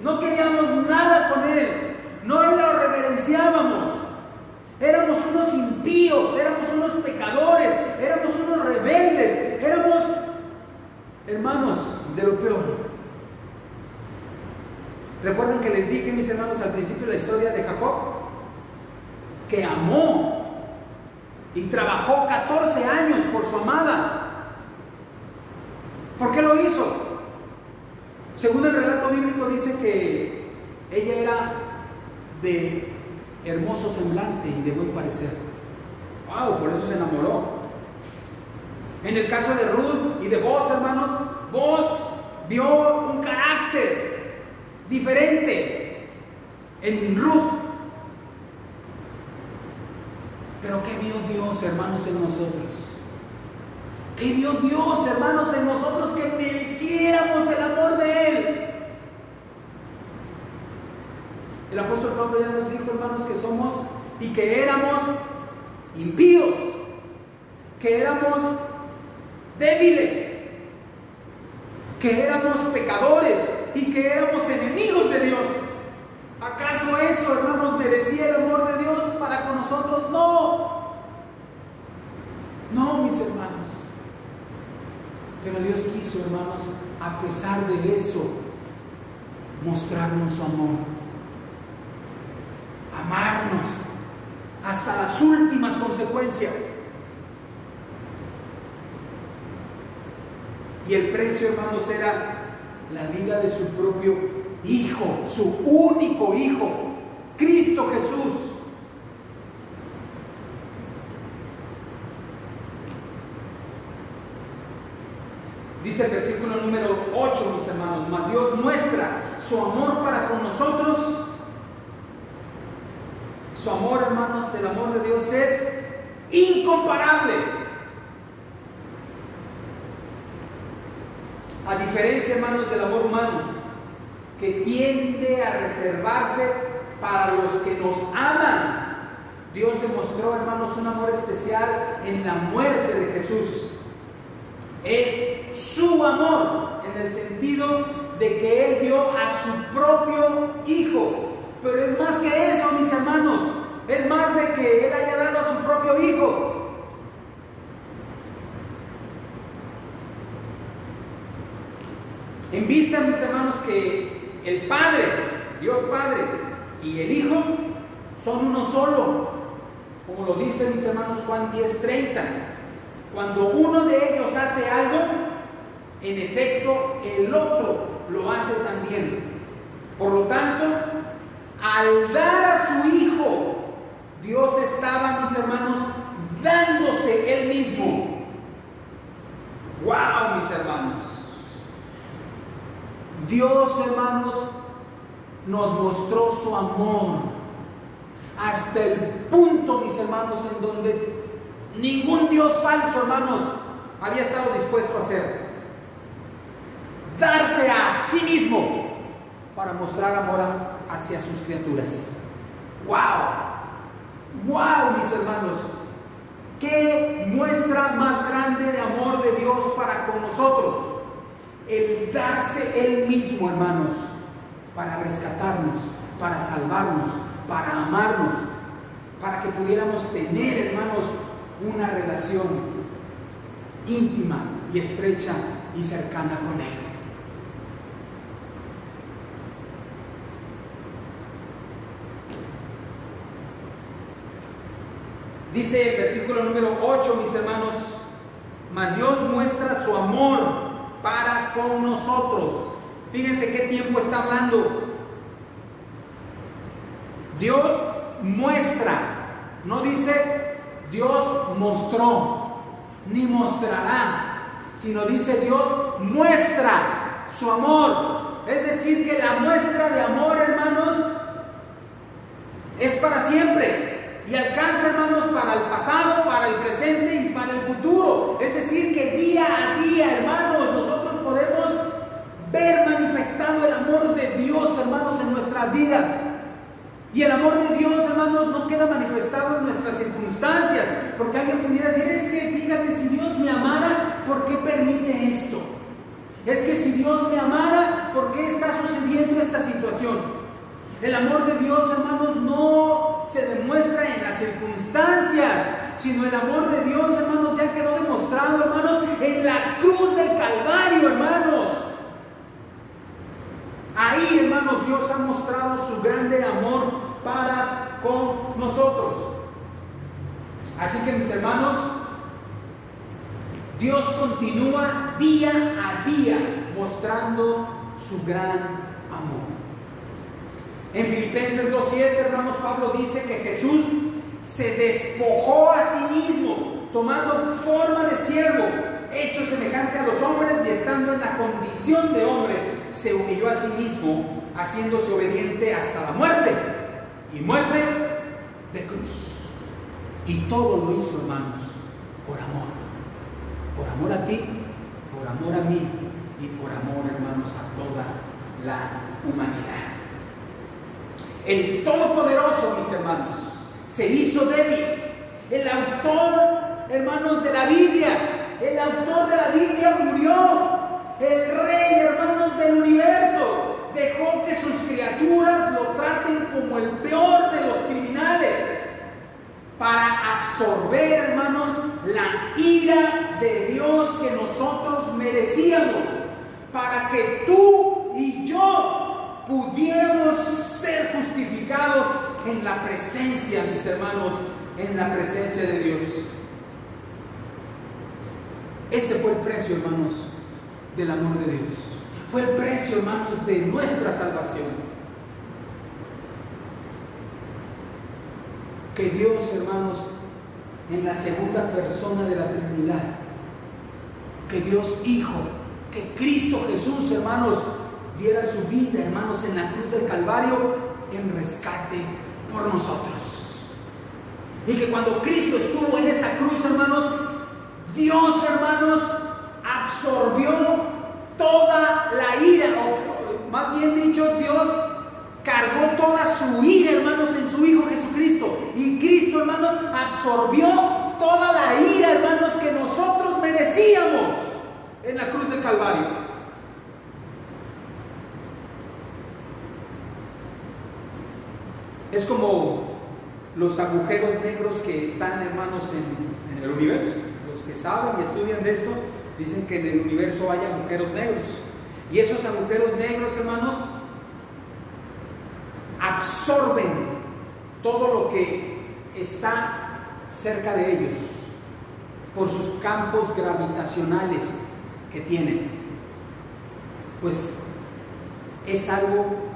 B: No queríamos nada con Él. No lo reverenciábamos. Éramos unos impíos, éramos unos pecadores, éramos unos rebeldes, éramos, hermanos, de lo peor. ¿Recuerdan que les dije, mis hermanos, al principio de la historia de Jacob? Que amó y trabajó 14 años por su amada. ¿Por qué lo hizo? Según el relato bíblico dice que ella era de hermoso semblante y de buen parecer. ¡Wow! Por eso se enamoró. En el caso de Ruth y de Boaz, hermanos, Boaz vio un carácter diferente en Ruth. Pero ¿qué vio Dios, hermanos, en nosotros? ¿Qué vio Dios, hermanos, en nosotros que mereciéramos el amor de Él? El apóstol Pablo ya nos dijo, hermanos, que somos y que éramos impíos, que éramos débiles, que éramos pecadores y que éramos enemigos de Dios. ¿Acaso eso, hermanos, merecía el amor de Dios para con nosotros? No. No, mis hermanos. Pero Dios quiso, hermanos, a pesar de eso, mostrarnos su amor. Amarnos hasta las últimas consecuencias. Y el precio, hermanos, era la vida de su propio Hijo, su único Hijo, Cristo Jesús. Dice el versículo número 8, mis hermanos, mas Dios muestra su amor para con nosotros. Su amor, hermanos, el amor de Dios es incomparable. A diferencia, hermanos, del amor humano, que tiende a reservarse para los que nos aman, Dios demostró, hermanos, un amor especial en la muerte de Jesús. Es su amor en el sentido de que Él dio a su propio Hijo. Pero es más que eso, mis hermanos. Es más de que Él haya dado a su propio Hijo. En vista, mis hermanos, que el Padre, Dios Padre, y el Hijo son uno solo. Como lo dice, mis hermanos, Juan 10:30. Cuando uno de ellos hace algo, en efecto, el otro lo hace también. Por lo tanto, al dar a su Hijo, Dios estaba, mis hermanos, dándose Él mismo. ¡Wow, mis hermanos! Dios, hermanos, nos mostró su amor hasta el punto, mis hermanos, en donde ningún Dios falso, hermanos, había estado dispuesto a hacer. Darse a sí mismo para mostrar amor hacia sus criaturas. ¡Wow! ¡Wow, mis hermanos! ¿Qué muestra más grande de amor de Dios para con nosotros? El darse Él mismo, hermanos, para rescatarnos, para salvarnos, para amarnos, para que pudiéramos tener, hermanos, una relación íntima y estrecha y cercana con Él. Dice el versículo número 8, mis hermanos, mas Dios muestra su amor para con nosotros. Fíjense qué tiempo está hablando. Dios muestra, no dice Dios mostró, ni mostrará, sino dice Dios muestra su amor. Es decir, que la muestra de amor, hermanos, es para siempre. Y alcanza, hermanos, para el pasado, para el presente y para el futuro. Es decir, que día a día, hermanos, nosotros podemos ver manifestado el amor de Dios, hermanos, en nuestras vidas. Y el amor de Dios, hermanos, no queda manifestado en nuestras circunstancias. Porque alguien pudiera decir, es que fíjate, si Dios me amara, ¿por qué permite esto? Es que si Dios me amara, ¿por qué está sucediendo esta situación? El amor de Dios, hermanos, no se demuestra en las circunstancias, sino el amor de Dios, hermanos, ya quedó demostrado, hermanos, en la cruz del Calvario, hermanos. Ahí, hermanos, Dios ha mostrado su grande amor para con nosotros. Así que, mis hermanos, Dios continúa día a día mostrando su gran amor. En Filipenses 2:7, hermanos, Pablo dice que Jesús se despojó a sí mismo, tomando forma de siervo, hecho semejante a los hombres, y estando en la condición de hombre, se humilló a sí mismo, haciéndose obediente hasta la muerte, y muerte de cruz. Y todo lo hizo, hermanos, por amor a ti, por amor a mí, y por amor, hermanos, a toda la humanidad. El Todopoderoso, mis hermanos, se hizo débil. El autor, hermanos, de la Biblia, el autor de la Biblia murió. El Rey, hermanos, del universo, dejó que sus criaturas lo traten como el peor de los criminales, para absorber, hermanos, la ira de Dios que nosotros merecíamos, para que tú y yo pudiéramos ser justificados en la presencia, mis hermanos, en la presencia de Dios. Ese fue el precio, hermanos, del amor de Dios. Fue el precio, hermanos, de nuestra salvación. Que Dios, hermanos, en la segunda persona de la Trinidad, que Dios Hijo, que Cristo Jesús, hermanos, diera su vida, hermanos, en la cruz del Calvario, en rescate por nosotros. Y que cuando Cristo estuvo en esa cruz, hermanos, Dios, hermanos, absorbió toda la ira, o más bien dicho, Dios cargó toda su ira, hermanos, en su Hijo Jesucristo. Y Cristo, hermanos, absorbió toda la ira, hermanos, que nosotros merecíamos en la cruz del Calvario. Es como los agujeros negros que están, hermanos, en el universo. Los que saben y estudian de esto dicen que en el universo hay agujeros negros. Y esos agujeros negros, hermanos, absorben todo lo que está cerca de ellos por sus campos gravitacionales que tienen. Pues es algo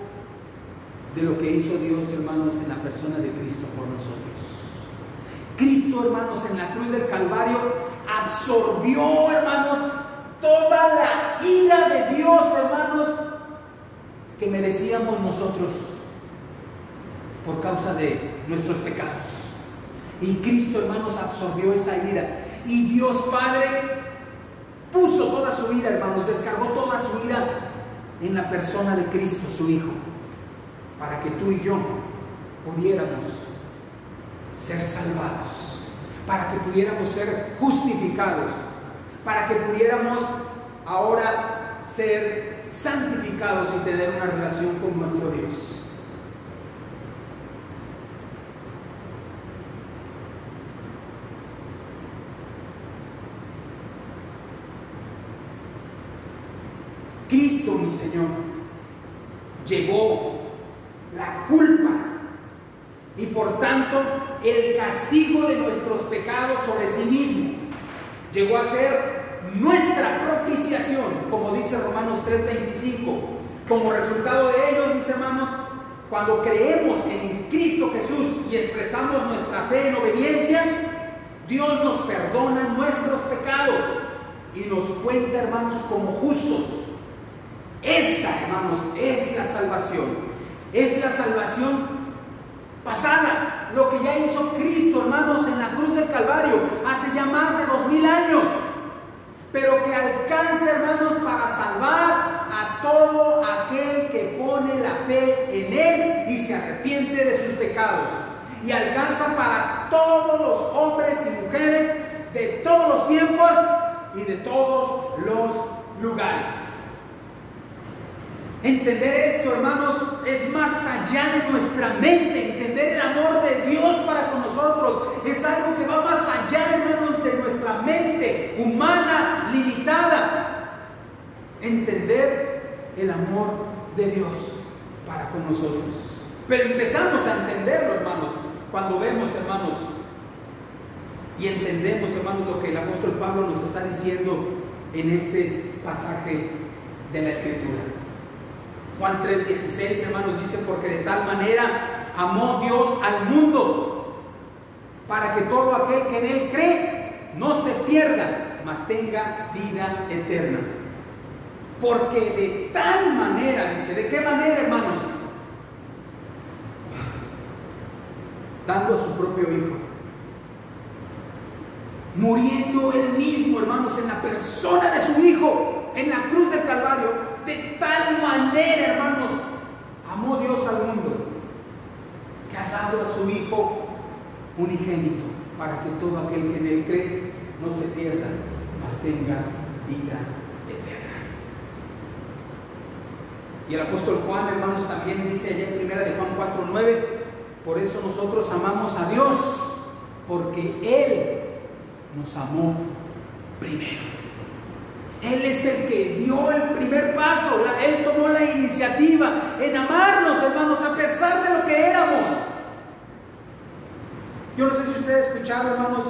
B: de lo que hizo Dios, hermanos, en la persona de Cristo por nosotros. Cristo, hermanos, en la cruz del Calvario absorbió, hermanos, toda la ira de Dios, hermanos, que merecíamos nosotros por causa de nuestros pecados. Y Cristo, hermanos, absorbió esa ira. Y Dios Padre puso toda su ira, hermanos, descargó toda su ira en la persona de Cristo, su Hijo, para que tú y yo pudiéramos ser salvados, para que pudiéramos ser justificados, para que pudiéramos ahora ser santificados y tener una relación con nuestro Dios. Cristo, mi Señor, llevó la culpa y por tanto el castigo de nuestros pecados sobre sí mismo. Llegó a ser nuestra propiciación, como dice Romanos 3:25. Como resultado de ello, mis hermanos, cuando creemos en Cristo Jesús y expresamos nuestra fe en obediencia, Dios nos perdona nuestros pecados y nos cuenta, hermanos, como justos. Esta, hermanos, es la salvación. Es la salvación pasada, lo que ya hizo Cristo, hermanos, en la cruz del Calvario hace ya más de 2000 años, pero que alcanza, hermanos, para salvar a todo aquel que pone la fe en Él y se arrepiente de sus pecados, y alcanza para todos los hombres y mujeres de todos los tiempos y de todos los lugares. Entender esto, hermanos, es más allá de nuestra mente. Entender el amor de Dios para con nosotros es algo que va más allá, hermanos, de nuestra mente humana limitada. Entender el amor de Dios para con nosotros. Pero empezamos a entenderlo, hermanos, cuando vemos, hermanos, y entendemos, hermanos, lo que el apóstol Pablo nos está diciendo en este pasaje de la Escritura. Juan 3:16, hermanos, dice: porque de tal manera amó Dios al mundo, para que todo aquel que en Él cree no se pierda, mas tenga vida eterna. Porque de tal manera, dice, ¿de qué manera, hermanos? Dando a su propio Hijo, muriendo Él mismo, hermanos, en la persona de su Hijo, en la cruz del Calvario. De tal manera, hermanos, amó Dios al mundo, que ha dado a su Hijo unigénito, para que todo aquel que en Él cree no se pierda, mas tenga vida eterna. Y el apóstol Juan, hermanos, también dice allá en 1 de Juan 4:9: por eso nosotros amamos a Dios, porque Él nos amó primero. Él es el que dio el primer paso. Él tomó la iniciativa en amarnos, hermanos, a pesar de lo que éramos. Yo no sé si usted ha escuchado, hermanos,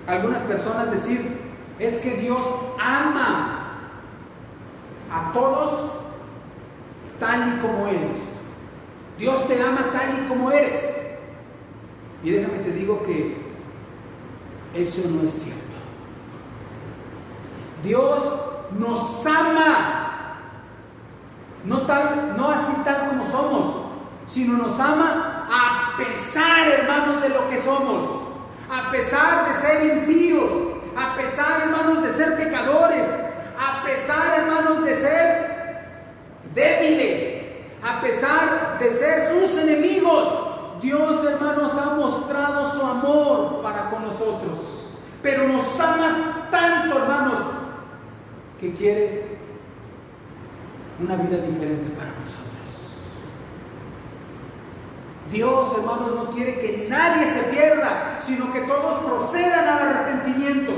B: algunas personas decir: es que Dios ama a todos tal y como eres. Dios te ama tal y como eres. Y déjame te digo que eso no es cierto. Dios nos ama, no así tal como somos, sino nos ama a pesar, hermanos, de lo que somos, a pesar de ser impíos, a pesar, hermanos, de ser pecadores, a pesar, hermanos, de ser débiles, a pesar de ser sus enemigos. Dios, hermanos, ha mostrado su amor para con nosotros, pero nos ama tanto, hermanos, que quiere una vida diferente para nosotros. Dios, hermanos, no quiere que nadie se pierda, sino que todos procedan al arrepentimiento.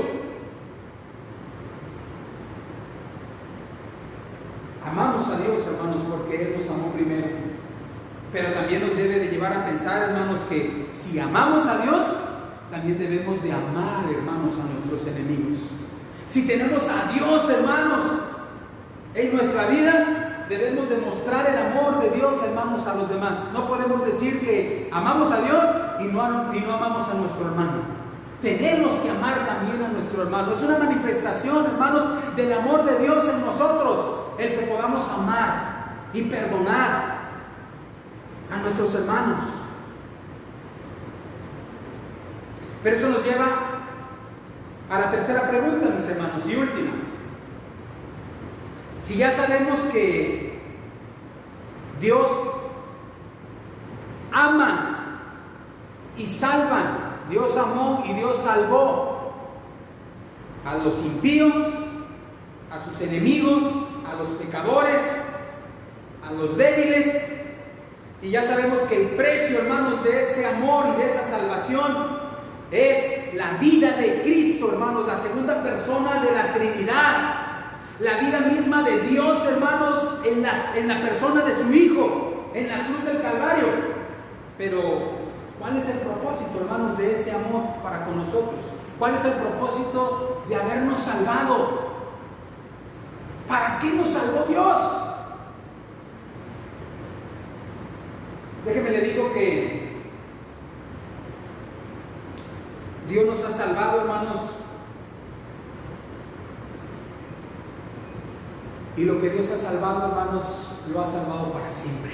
B: Amamos a Dios, hermanos, porque Él nos amó primero. Pero también nos debe de llevar a pensar, hermanos, que si amamos a Dios, también debemos de amar, hermanos, a nuestros enemigos. Si tenemos a Dios, hermanos, en nuestra vida, debemos demostrar el amor de Dios, hermanos, a los demás. No podemos decir que amamos a Dios y no amamos a nuestro hermano. Tenemos que amar también a nuestro hermano. Es una manifestación, hermanos, del amor de Dios en nosotros, el que podamos amar y perdonar a nuestros hermanos. Pero eso nos lleva a la tercera pregunta, mis hermanos, y última. Si ya sabemos que Dios ama y salva, Dios amó y Dios salvó a los impíos, a sus enemigos, a los pecadores, a los débiles, y ya sabemos que el precio, hermanos, de ese amor y de esa salvación es la vida de Cristo, hermanos, la segunda persona de la Trinidad, la vida misma de Dios, hermanos, en la persona de su Hijo, en la cruz del Calvario. Pero ¿cuál es el propósito, hermanos, de ese amor para con nosotros? ¿Cuál es el propósito de habernos salvado? ¿Para qué nos salvó Dios? Déjeme le digo que Dios nos ha salvado, hermanos, y lo que Dios ha salvado, hermanos, lo ha salvado para siempre.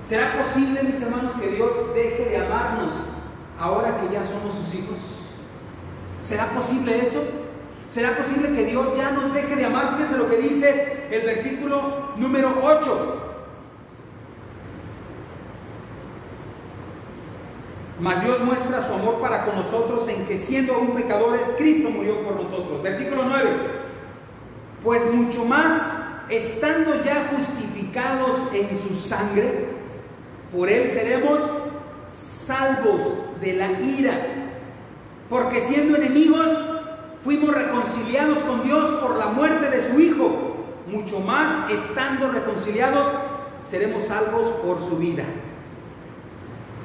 B: ¿Será posible, mis hermanos, que Dios deje de amarnos ahora que ya somos sus hijos? ¿Será posible eso? ¿Será posible que Dios ya nos deje de amar? Fíjense lo que dice el versículo número 8. Mas Dios muestra su amor para con nosotros en que, siendo aún pecadores, Cristo murió por nosotros. Versículo 9. Pues mucho más, estando ya justificados en su sangre, por él seremos salvos de la ira. Porque siendo enemigos, fuimos reconciliados con Dios por la muerte de su Hijo. Mucho más, estando reconciliados, seremos salvos por su vida.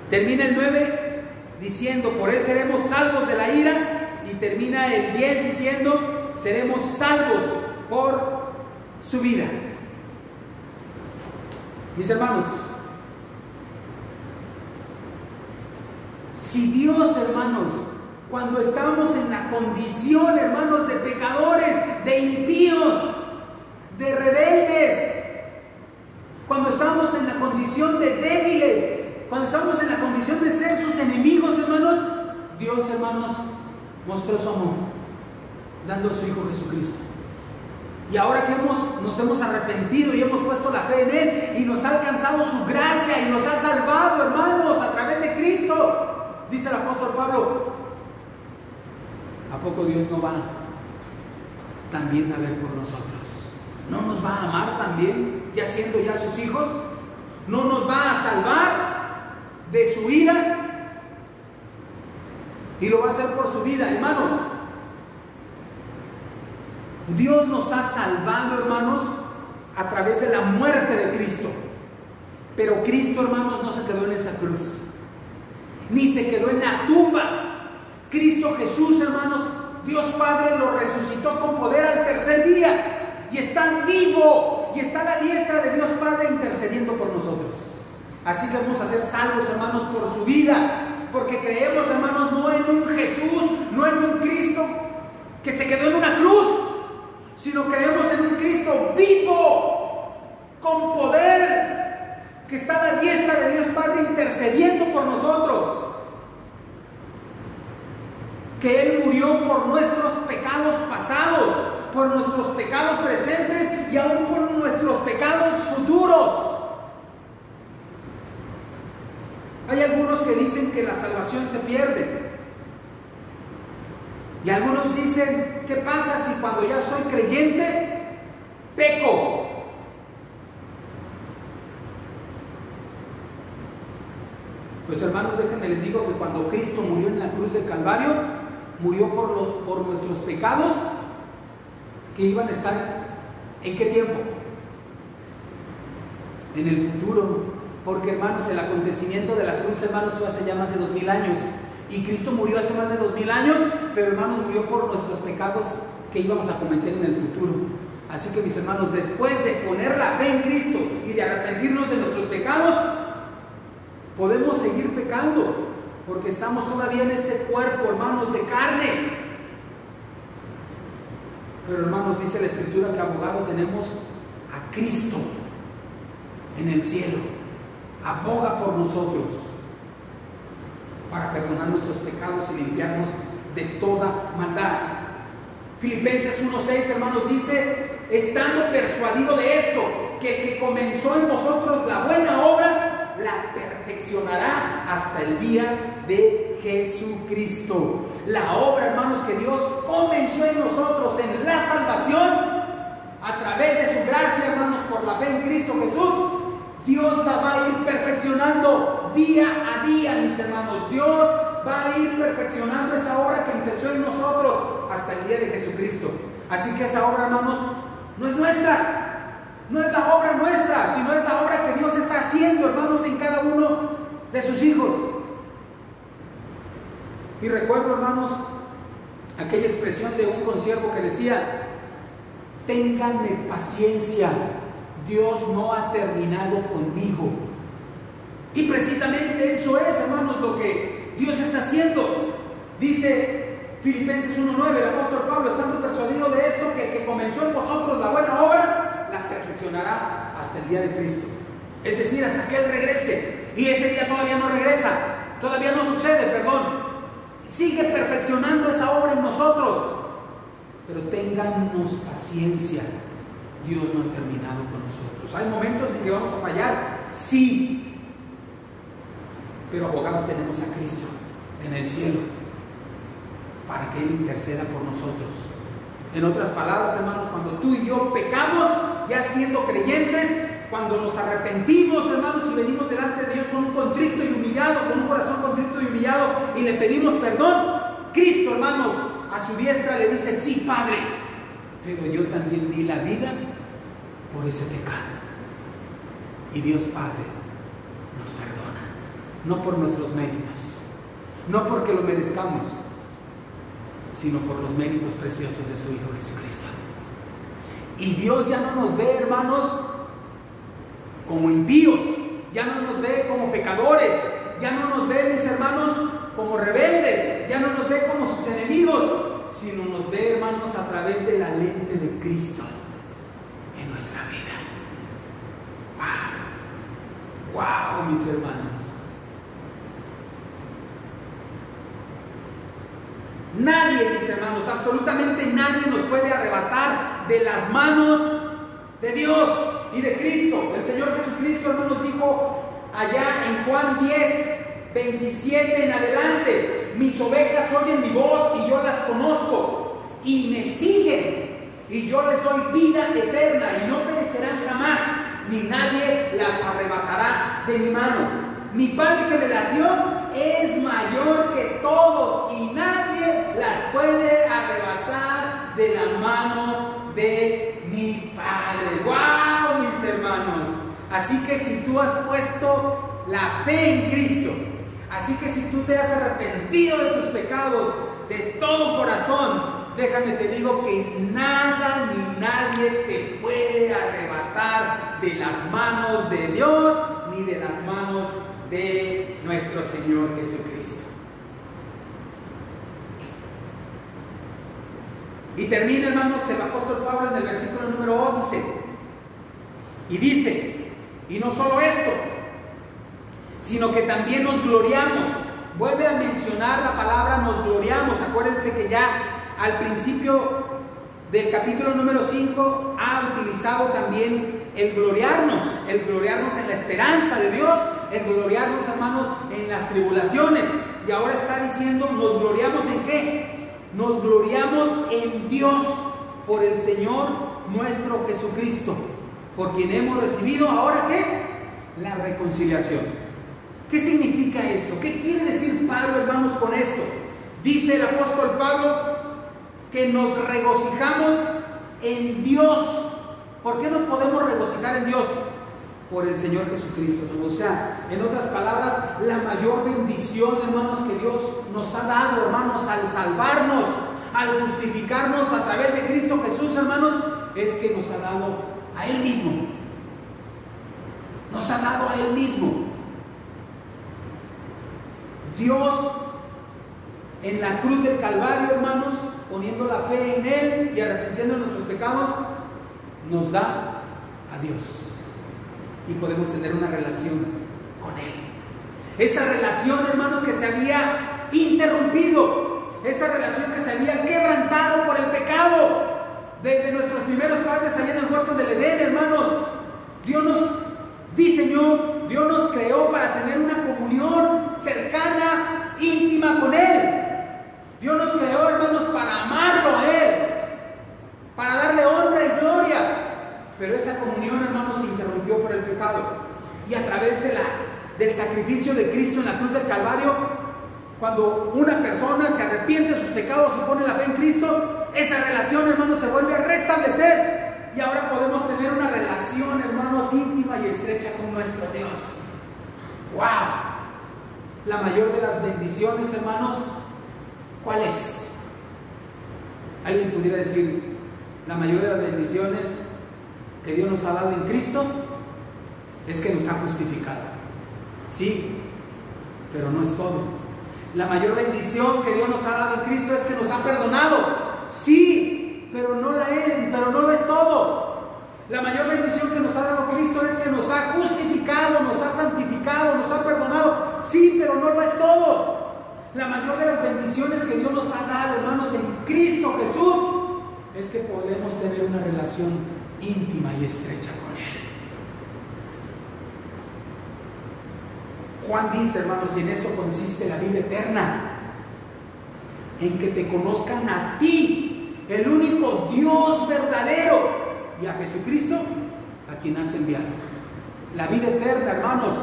B: Termina el 9 diciendo, por él seremos salvos de la ira. Y termina el 10 diciendo, seremos salvos por su vida. Mis hermanos, si Dios, hermanos, cuando estábamos en la condición, hermanos, de pecadores, de impíos, de rebeldes, cuando estábamos en la condición de débiles, cuando estábamos en la condición de ser sus enemigos, hermanos, Dios, hermanos, mostró su amor, dando a su Hijo Jesucristo. Y ahora que nos hemos arrepentido y hemos puesto la fe en Él y nos ha alcanzado su gracia y nos ha salvado, hermanos, a través de Cristo, dice el apóstol Pablo, ¿a poco Dios no va también a ver por nosotros? ¿No nos va a amar también, ya siendo ya sus hijos? ¿No nos va a salvar de su ira? Y lo va a hacer por su vida, hermanos. Dios nos ha salvado, hermanos, a través de la muerte de Cristo. Pero Cristo, hermanos, no se quedó en esa cruz, ni se quedó en la tumba. Cristo Jesús, hermanos, Dios Padre lo resucitó con poder al tercer día y está vivo y está a la diestra de Dios Padre intercediendo por nosotros. Así que vamos a ser salvos, hermanos, por su vida, porque creemos, hermanos, no en un Jesús, no en un Cristo que se quedó en una cruz, sino creemos en un Cristo vivo, con poder, que está a la diestra de Dios Padre intercediendo por nosotros. Que Él murió por nuestros pecados pasados, por nuestros pecados presentes y aún por nuestros pecados futuros. Hay algunos que dicen que la salvación se pierde. Y algunos dicen, ¿qué pasa si cuando ya soy creyente, peco? Pues hermanos, déjenme les digo que cuando Cristo murió en la cruz del Calvario, murió por nuestros pecados que iban a estar ¿en qué tiempo? En el futuro. Porque, hermanos, el acontecimiento de la cruz, hermanos, fue hace ya más de 2000 años. Y Cristo murió hace más de 2000 años, pero, hermanos, murió por nuestros pecados que íbamos a cometer en el futuro. Así que, mis hermanos, después de poner la fe en Cristo y de arrepentirnos de nuestros pecados, podemos seguir pecando, porque estamos todavía en este cuerpo, hermanos, de carne. Pero, hermanos, dice la Escritura que abogado tenemos a Cristo en el cielo. Aboga por nosotros para perdonar nuestros pecados y limpiarnos de toda maldad. Filipenses 1:6, hermanos, dice: estando persuadido de esto, que el que comenzó en vosotros la buena obra, la perfeccionará hasta el día de Jesucristo. La obra, hermanos, que Dios comenzó en nosotros en la salvación, a través de su gracia, hermanos, por la fe en Cristo Jesús, Dios la va a ir perfeccionando día a día, mis hermanos. Dios va a ir perfeccionando esa obra que empezó en nosotros hasta el día de Jesucristo. Así que esa obra, hermanos, no es nuestra, no es la obra nuestra, sino es la obra que Dios está haciendo, hermanos, en cada uno de sus hijos. Y recuerdo, hermanos, aquella expresión de un consiervo que decía: ténganme paciencia, Dios no ha terminado conmigo. Y precisamente eso es, hermanos, lo que Dios está haciendo. Dice Filipenses 1:9, el apóstol Pablo, estando persuadido de esto, que el que comenzó en vosotros la buena obra, la perfeccionará hasta el día de Cristo. Es decir, hasta que Él regrese. Y ese día todavía no regresa, todavía no sucede, perdón. Sigue perfeccionando esa obra en nosotros. Pero téngannos paciencia, Dios no ha terminado con nosotros. Hay momentos en que vamos a fallar, sí, pero abogado tenemos a Cristo en el cielo para que Él interceda por nosotros. En otras palabras, hermanos, cuando tú y yo pecamos, ya siendo creyentes, cuando nos arrepentimos, hermanos, y venimos delante de Dios con un contrito y humillado, con un corazón contrito y humillado, y le pedimos perdón, Cristo, hermanos, a su diestra le dice: sí, Padre, pero yo también di la vida por ese pecado. Y Dios Padre nos perdona, no por nuestros méritos, no porque lo merezcamos, sino por los méritos preciosos de su Hijo Jesucristo. Y Dios ya no nos ve, hermanos, como impíos, ya no nos ve como pecadores, ya no nos ve, mis hermanos, como rebeldes, ya no nos ve como sus enemigos, sino nos ve, hermanos, a través de la lente de Cristo en nuestra vida. ¡Wow! ¡Wow, mis hermanos! Nadie, mis hermanos, absolutamente nadie nos puede arrebatar de las manos de Dios y de Cristo. El Señor Jesucristo, hermanos, dijo allá en Juan 10:27 en adelante: mis ovejas oyen mi voz y yo las conozco y me siguen, y yo les doy vida eterna y no perecerán jamás, ni nadie las arrebatará de mi mano. Mi Padre que me las dio es mayor que todos y nadie las puede arrebatar de la mano de mi Padre. ¡Wow, mis hermanos! Así que si tú has puesto la fe en Cristo, así que si tú te has arrepentido de tus pecados de todo corazón, déjame te digo que nada ni nadie te puede arrebatar de las manos de Dios ni de las manos de nuestro Señor Jesucristo. Y termina, hermanos, el apóstol Pablo en el versículo número 11 y dice: y no solo esto, sino que también nos gloriamos. Vuelve a mencionar la palabra nos gloriamos. Acuérdense que ya al principio del capítulo número 5 ha utilizado también el gloriarnos en la esperanza de Dios, el gloriarnos, hermanos, en las tribulaciones. Y ahora está diciendo, ¿nos gloriamos en qué? Nos gloriamos en Dios, por el Señor nuestro Jesucristo, por quien hemos recibido, ¿ahora qué? La reconciliación. ¿Qué significa esto? ¿Qué quiere decir Pablo, hermanos, con esto? Dice el apóstol Pablo que nos regocijamos en Dios. ¿Por qué nos podemos regocijar en Dios? Por el Señor Jesucristo, ¿no? O sea, en otras palabras, la mayor bendición, hermanos, que Dios nos ha dado, hermanos, al salvarnos, al justificarnos a través de Cristo Jesús, hermanos, es que nos ha dado a Él mismo. Nos ha dado a Él mismo. Dios en la cruz del Calvario, hermanos, poniendo la fe en Él y arrepintiendo de nuestros pecados, nos da a Dios. Y podemos tener una relación con Él. Esa relación, hermanos, que se había interrumpido, esa relación que se había quebrantado por el pecado desde nuestros primeros padres allá en el huerto del Edén, hermanos. Dios nos diseñó, Dios nos creó para tener una comunión cercana, íntima con Él. Dios nos creó, hermanos, para amarlo a Él, para darle honra y gloria. Pero esa comunión, hermanos, se interrumpió por el pecado. Y a través del sacrificio de Cristo en la cruz del Calvario, cuando una persona se arrepiente de sus pecados y pone la fe en Cristo, esa relación, hermanos, se vuelve a restablecer. Y ahora podemos tener una relación, hermanos, íntima y estrecha con nuestro Dios. ¡Wow! La mayor de las bendiciones, hermanos, ¿cuál es? ¿Alguien pudiera decir la mayor de las bendiciones que Dios nos ha dado en Cristo? Es que nos ha justificado. Sí, pero no es todo. La mayor bendición que Dios nos ha dado en Cristo es que nos ha perdonado. Sí, pero no lo es todo. La mayor bendición que nos ha dado Cristo es que nos ha justificado, nos ha santificado, nos ha perdonado. Sí, pero no lo es todo. La mayor de las bendiciones que Dios nos ha dado, hermanos, en Cristo Jesús, es que podemos tener una relación íntima y estrecha con Él. Juan dice, hermanos, y en esto consiste la vida eterna, en que te conozcan a ti, el único Dios verdadero, y a Jesucristo, a quien has enviado. La vida eterna, hermanos,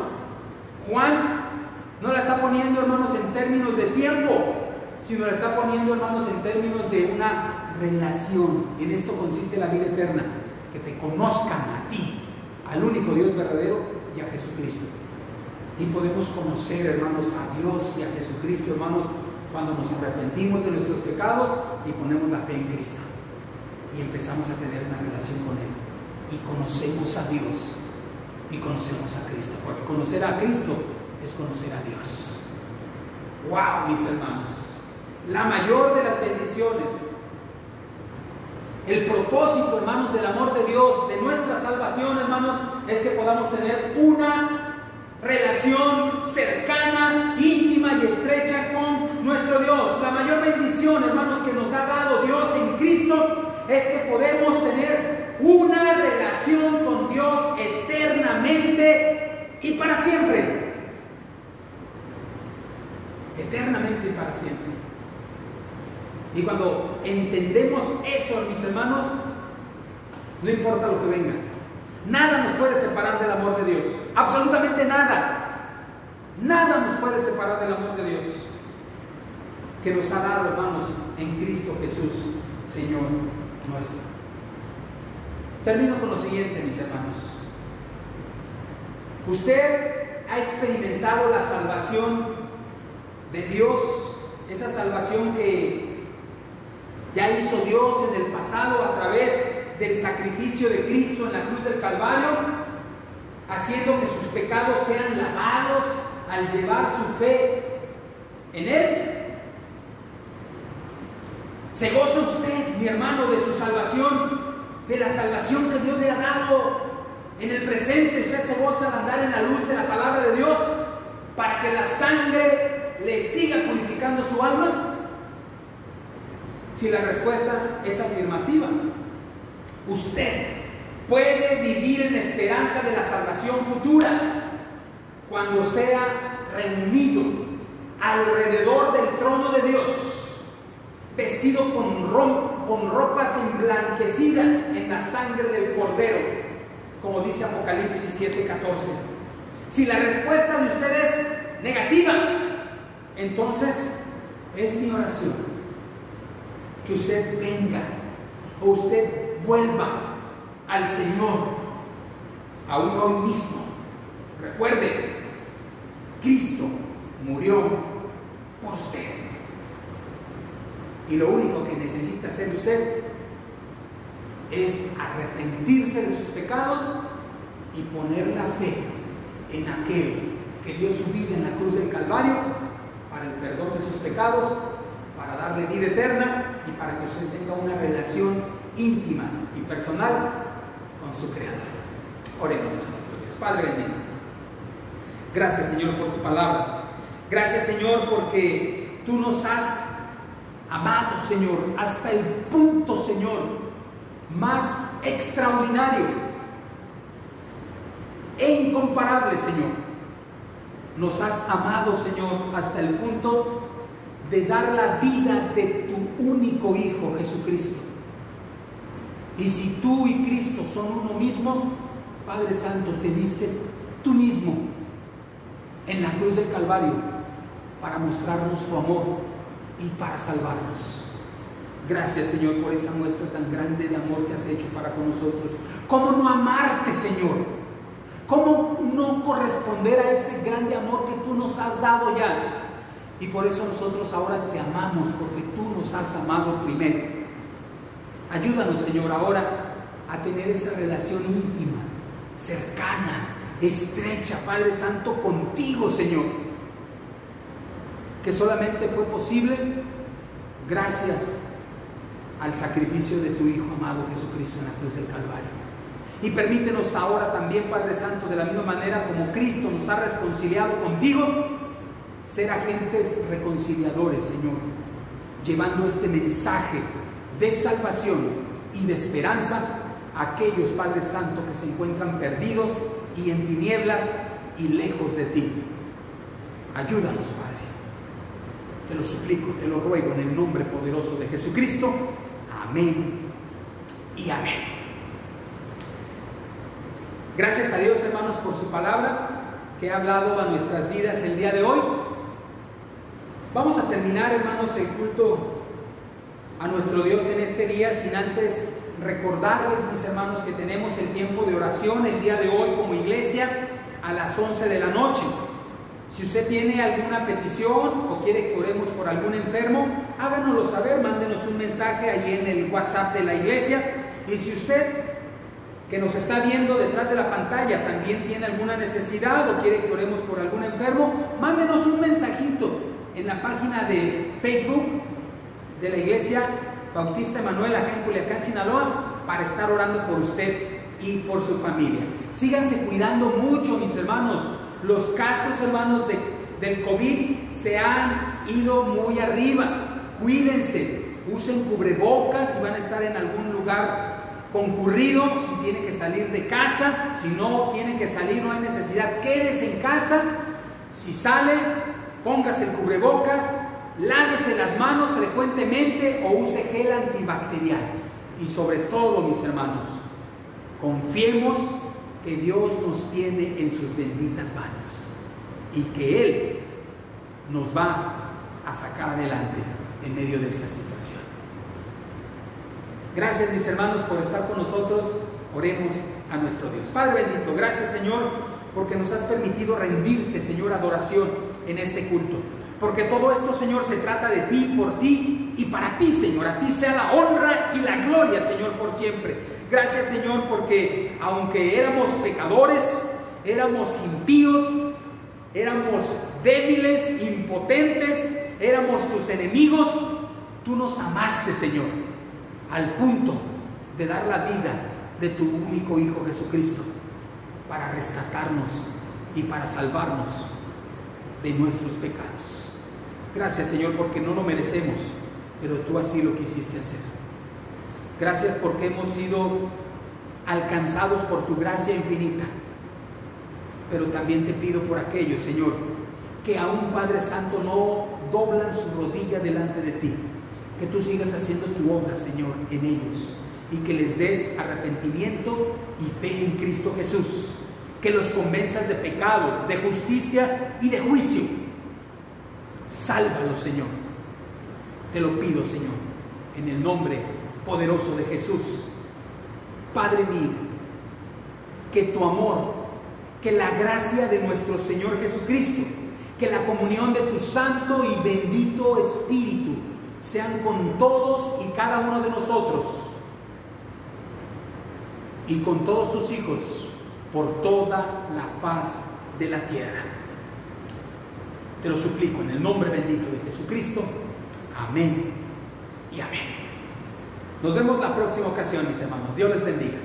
B: Juan no la está poniendo, hermanos, en términos de tiempo, sino la está poniendo, hermanos, en términos de una relación. En esto consiste la vida eterna, que te conozcan a ti, al único Dios verdadero, y a Jesucristo. Y podemos conocer, hermanos, a Dios y a Jesucristo, hermanos, cuando nos arrepentimos de nuestros pecados y ponemos la fe en Cristo. Y empezamos a tener una relación con Él. Y conocemos a Dios y conocemos a Cristo. Porque conocer a Cristo es conocer a Dios. ¡Wow, mis hermanos! La mayor de las bendiciones. El propósito, hermanos, del amor de Dios, de nuestra salvación, hermanos, es que podamos tener una relación cercana, íntima y estrecha con nuestro Dios. La mayor bendición, hermanos, que nos ha dado Dios en Cristo es que podemos tener una relación con Dios eternamente y para siempre. Eternamente y para siempre. Y cuando entendemos eso, mis hermanos, no importa lo que venga, nada nos puede separar del amor de Dios. Absolutamente nada. Nada nos puede separar del amor de Dios que nos ha dado, hermanos, en Cristo Jesús, Señor nuestro. Termino con lo siguiente, mis hermanos. Usted ha experimentado la salvación de Dios, esa salvación que ya hizo Dios en el pasado a través del sacrificio de Cristo en la cruz del Calvario, haciendo que sus pecados sean lavados al llevar su fe en Él. ¿Se goza usted, mi hermano, de su salvación, de la salvación que Dios le ha dado en el presente? ¿Usted se goza de andar en la luz de la palabra de Dios para que la sangre le siga purificando su alma? Si la respuesta es afirmativa, usted puede vivir en la esperanza de la salvación futura cuando sea reunido alrededor del trono de Dios, vestido con ropas emblanquecidas en la sangre del Cordero, como dice Apocalipsis 7:14. Si la respuesta de usted es negativa, entonces es mi oración que usted venga o usted vuelva al Señor aún hoy mismo. Recuerde, Cristo murió por usted. Y lo único que necesita hacer usted es arrepentirse de sus pecados y poner la fe en aquel que dio su vida en la cruz del Calvario para el perdón de sus pecados, para darle vida eterna y para que usted tenga una relación íntima y personal con su Creador. Oremos a nuestro Dios. Padre bendito, gracias, Señor, por tu palabra. Gracias, Señor, porque tú nos has amado, Señor, hasta el punto, Señor, más extraordinario e incomparable, Señor. Nos has amado, Señor, hasta el punto de dar la vida de tu único Hijo, Jesucristo. Y si tú y Cristo son uno mismo, Padre Santo, te diste tú mismo en la cruz del Calvario para mostrarnos tu amor y para salvarnos. Gracias, Señor, por esa muestra tan grande de amor que has hecho para con nosotros. ¿Cómo no amarte, Señor? ¿Cómo no corresponder a ese grande amor que tú nos has dado ya? Y por eso nosotros ahora te amamos, porque tú nos has amado primero. Ayúdanos, Señor, ahora a tener esa relación íntima, cercana, estrecha, Padre Santo, contigo, Señor, que solamente fue posible gracias al sacrificio de tu Hijo amado Jesucristo en la cruz del Calvario. Y permítenos ahora también, Padre Santo, de la misma manera como Cristo nos ha reconciliado contigo, ser agentes reconciliadores, Señor, llevando este mensaje de salvación y de esperanza a aquellos, Padre Santo, que se encuentran perdidos y en tinieblas y lejos de ti. Ayúdanos, Padre. Te lo suplico, te lo ruego en el nombre poderoso de Jesucristo. Amén y amén. Gracias a Dios, hermanos, por su palabra que ha hablado a nuestras vidas el día de hoy. Vamos a terminar, hermanos, el culto a nuestro Dios en este día sin antes recordarles, mis hermanos, que tenemos el tiempo de oración el día de hoy como iglesia a las 11 de la noche. Si usted tiene alguna petición o quiere que oremos por algún enfermo, háganoslo saber, mándenos un mensaje ahí en el WhatsApp de la iglesia. Y si usted que nos está viendo detrás de la pantalla también tiene alguna necesidad o quiere que oremos por algún enfermo, mándenos un mensajito en la página de Facebook de la Iglesia Bautista Emanuel acá en Culiacán, Sinaloa, para estar orando por usted y por su familia. Síganse cuidando mucho, mis hermanos. Los casos, hermanos, del COVID se han ido muy arriba. Cuídense, usen cubrebocas si van a estar en algún lugar concurrido, si tiene que salir de casa, si no tiene que salir, no hay necesidad, quédese en casa. Si sale, póngase el cubrebocas, lávese las manos frecuentemente o use gel antibacterial. Y sobre todo, mis hermanos, confiemos que Dios nos tiene en sus benditas manos y que Él nos va a sacar adelante en medio de esta situación. Gracias, mis hermanos, por estar con nosotros. Oremos a nuestro Dios. Padre bendito, gracias, Señor, porque nos has permitido rendirte, Señor, adoración en este culto. Porque todo esto, Señor, se trata de ti, por ti y para ti, Señor. A ti sea la honra y la gloria, Señor, por siempre. Gracias, Señor, porque aunque éramos pecadores, éramos impíos, éramos débiles, impotentes, éramos tus enemigos, tú nos amaste, Señor, al punto de dar la vida de tu único Hijo Jesucristo para rescatarnos y para salvarnos de nuestros pecados. Gracias, Señor, porque no lo merecemos, pero tú así lo quisiste hacer. Gracias porque hemos sido alcanzados por tu gracia infinita. Pero también te pido por aquellos, Señor, que aún, Padre Santo, no doblan su rodilla delante de ti. Que tú sigas haciendo tu obra, Señor, en ellos. Y que les des arrepentimiento y fe en Cristo Jesús. Que los convenzas de pecado, de justicia y de juicio. Sálvalos, Señor. Te lo pido, Señor, en el nombre poderoso de Jesús. Padre mío, que tu amor, que la gracia de nuestro Señor Jesucristo, que la comunión de tu santo y bendito Espíritu sean con todos y cada uno de nosotros, y con todos tus hijos por toda la faz de la tierra. Te lo suplico en el nombre bendito de Jesucristo. Amén y amén. Nos vemos la próxima ocasión, mis hermanos. Dios les bendiga.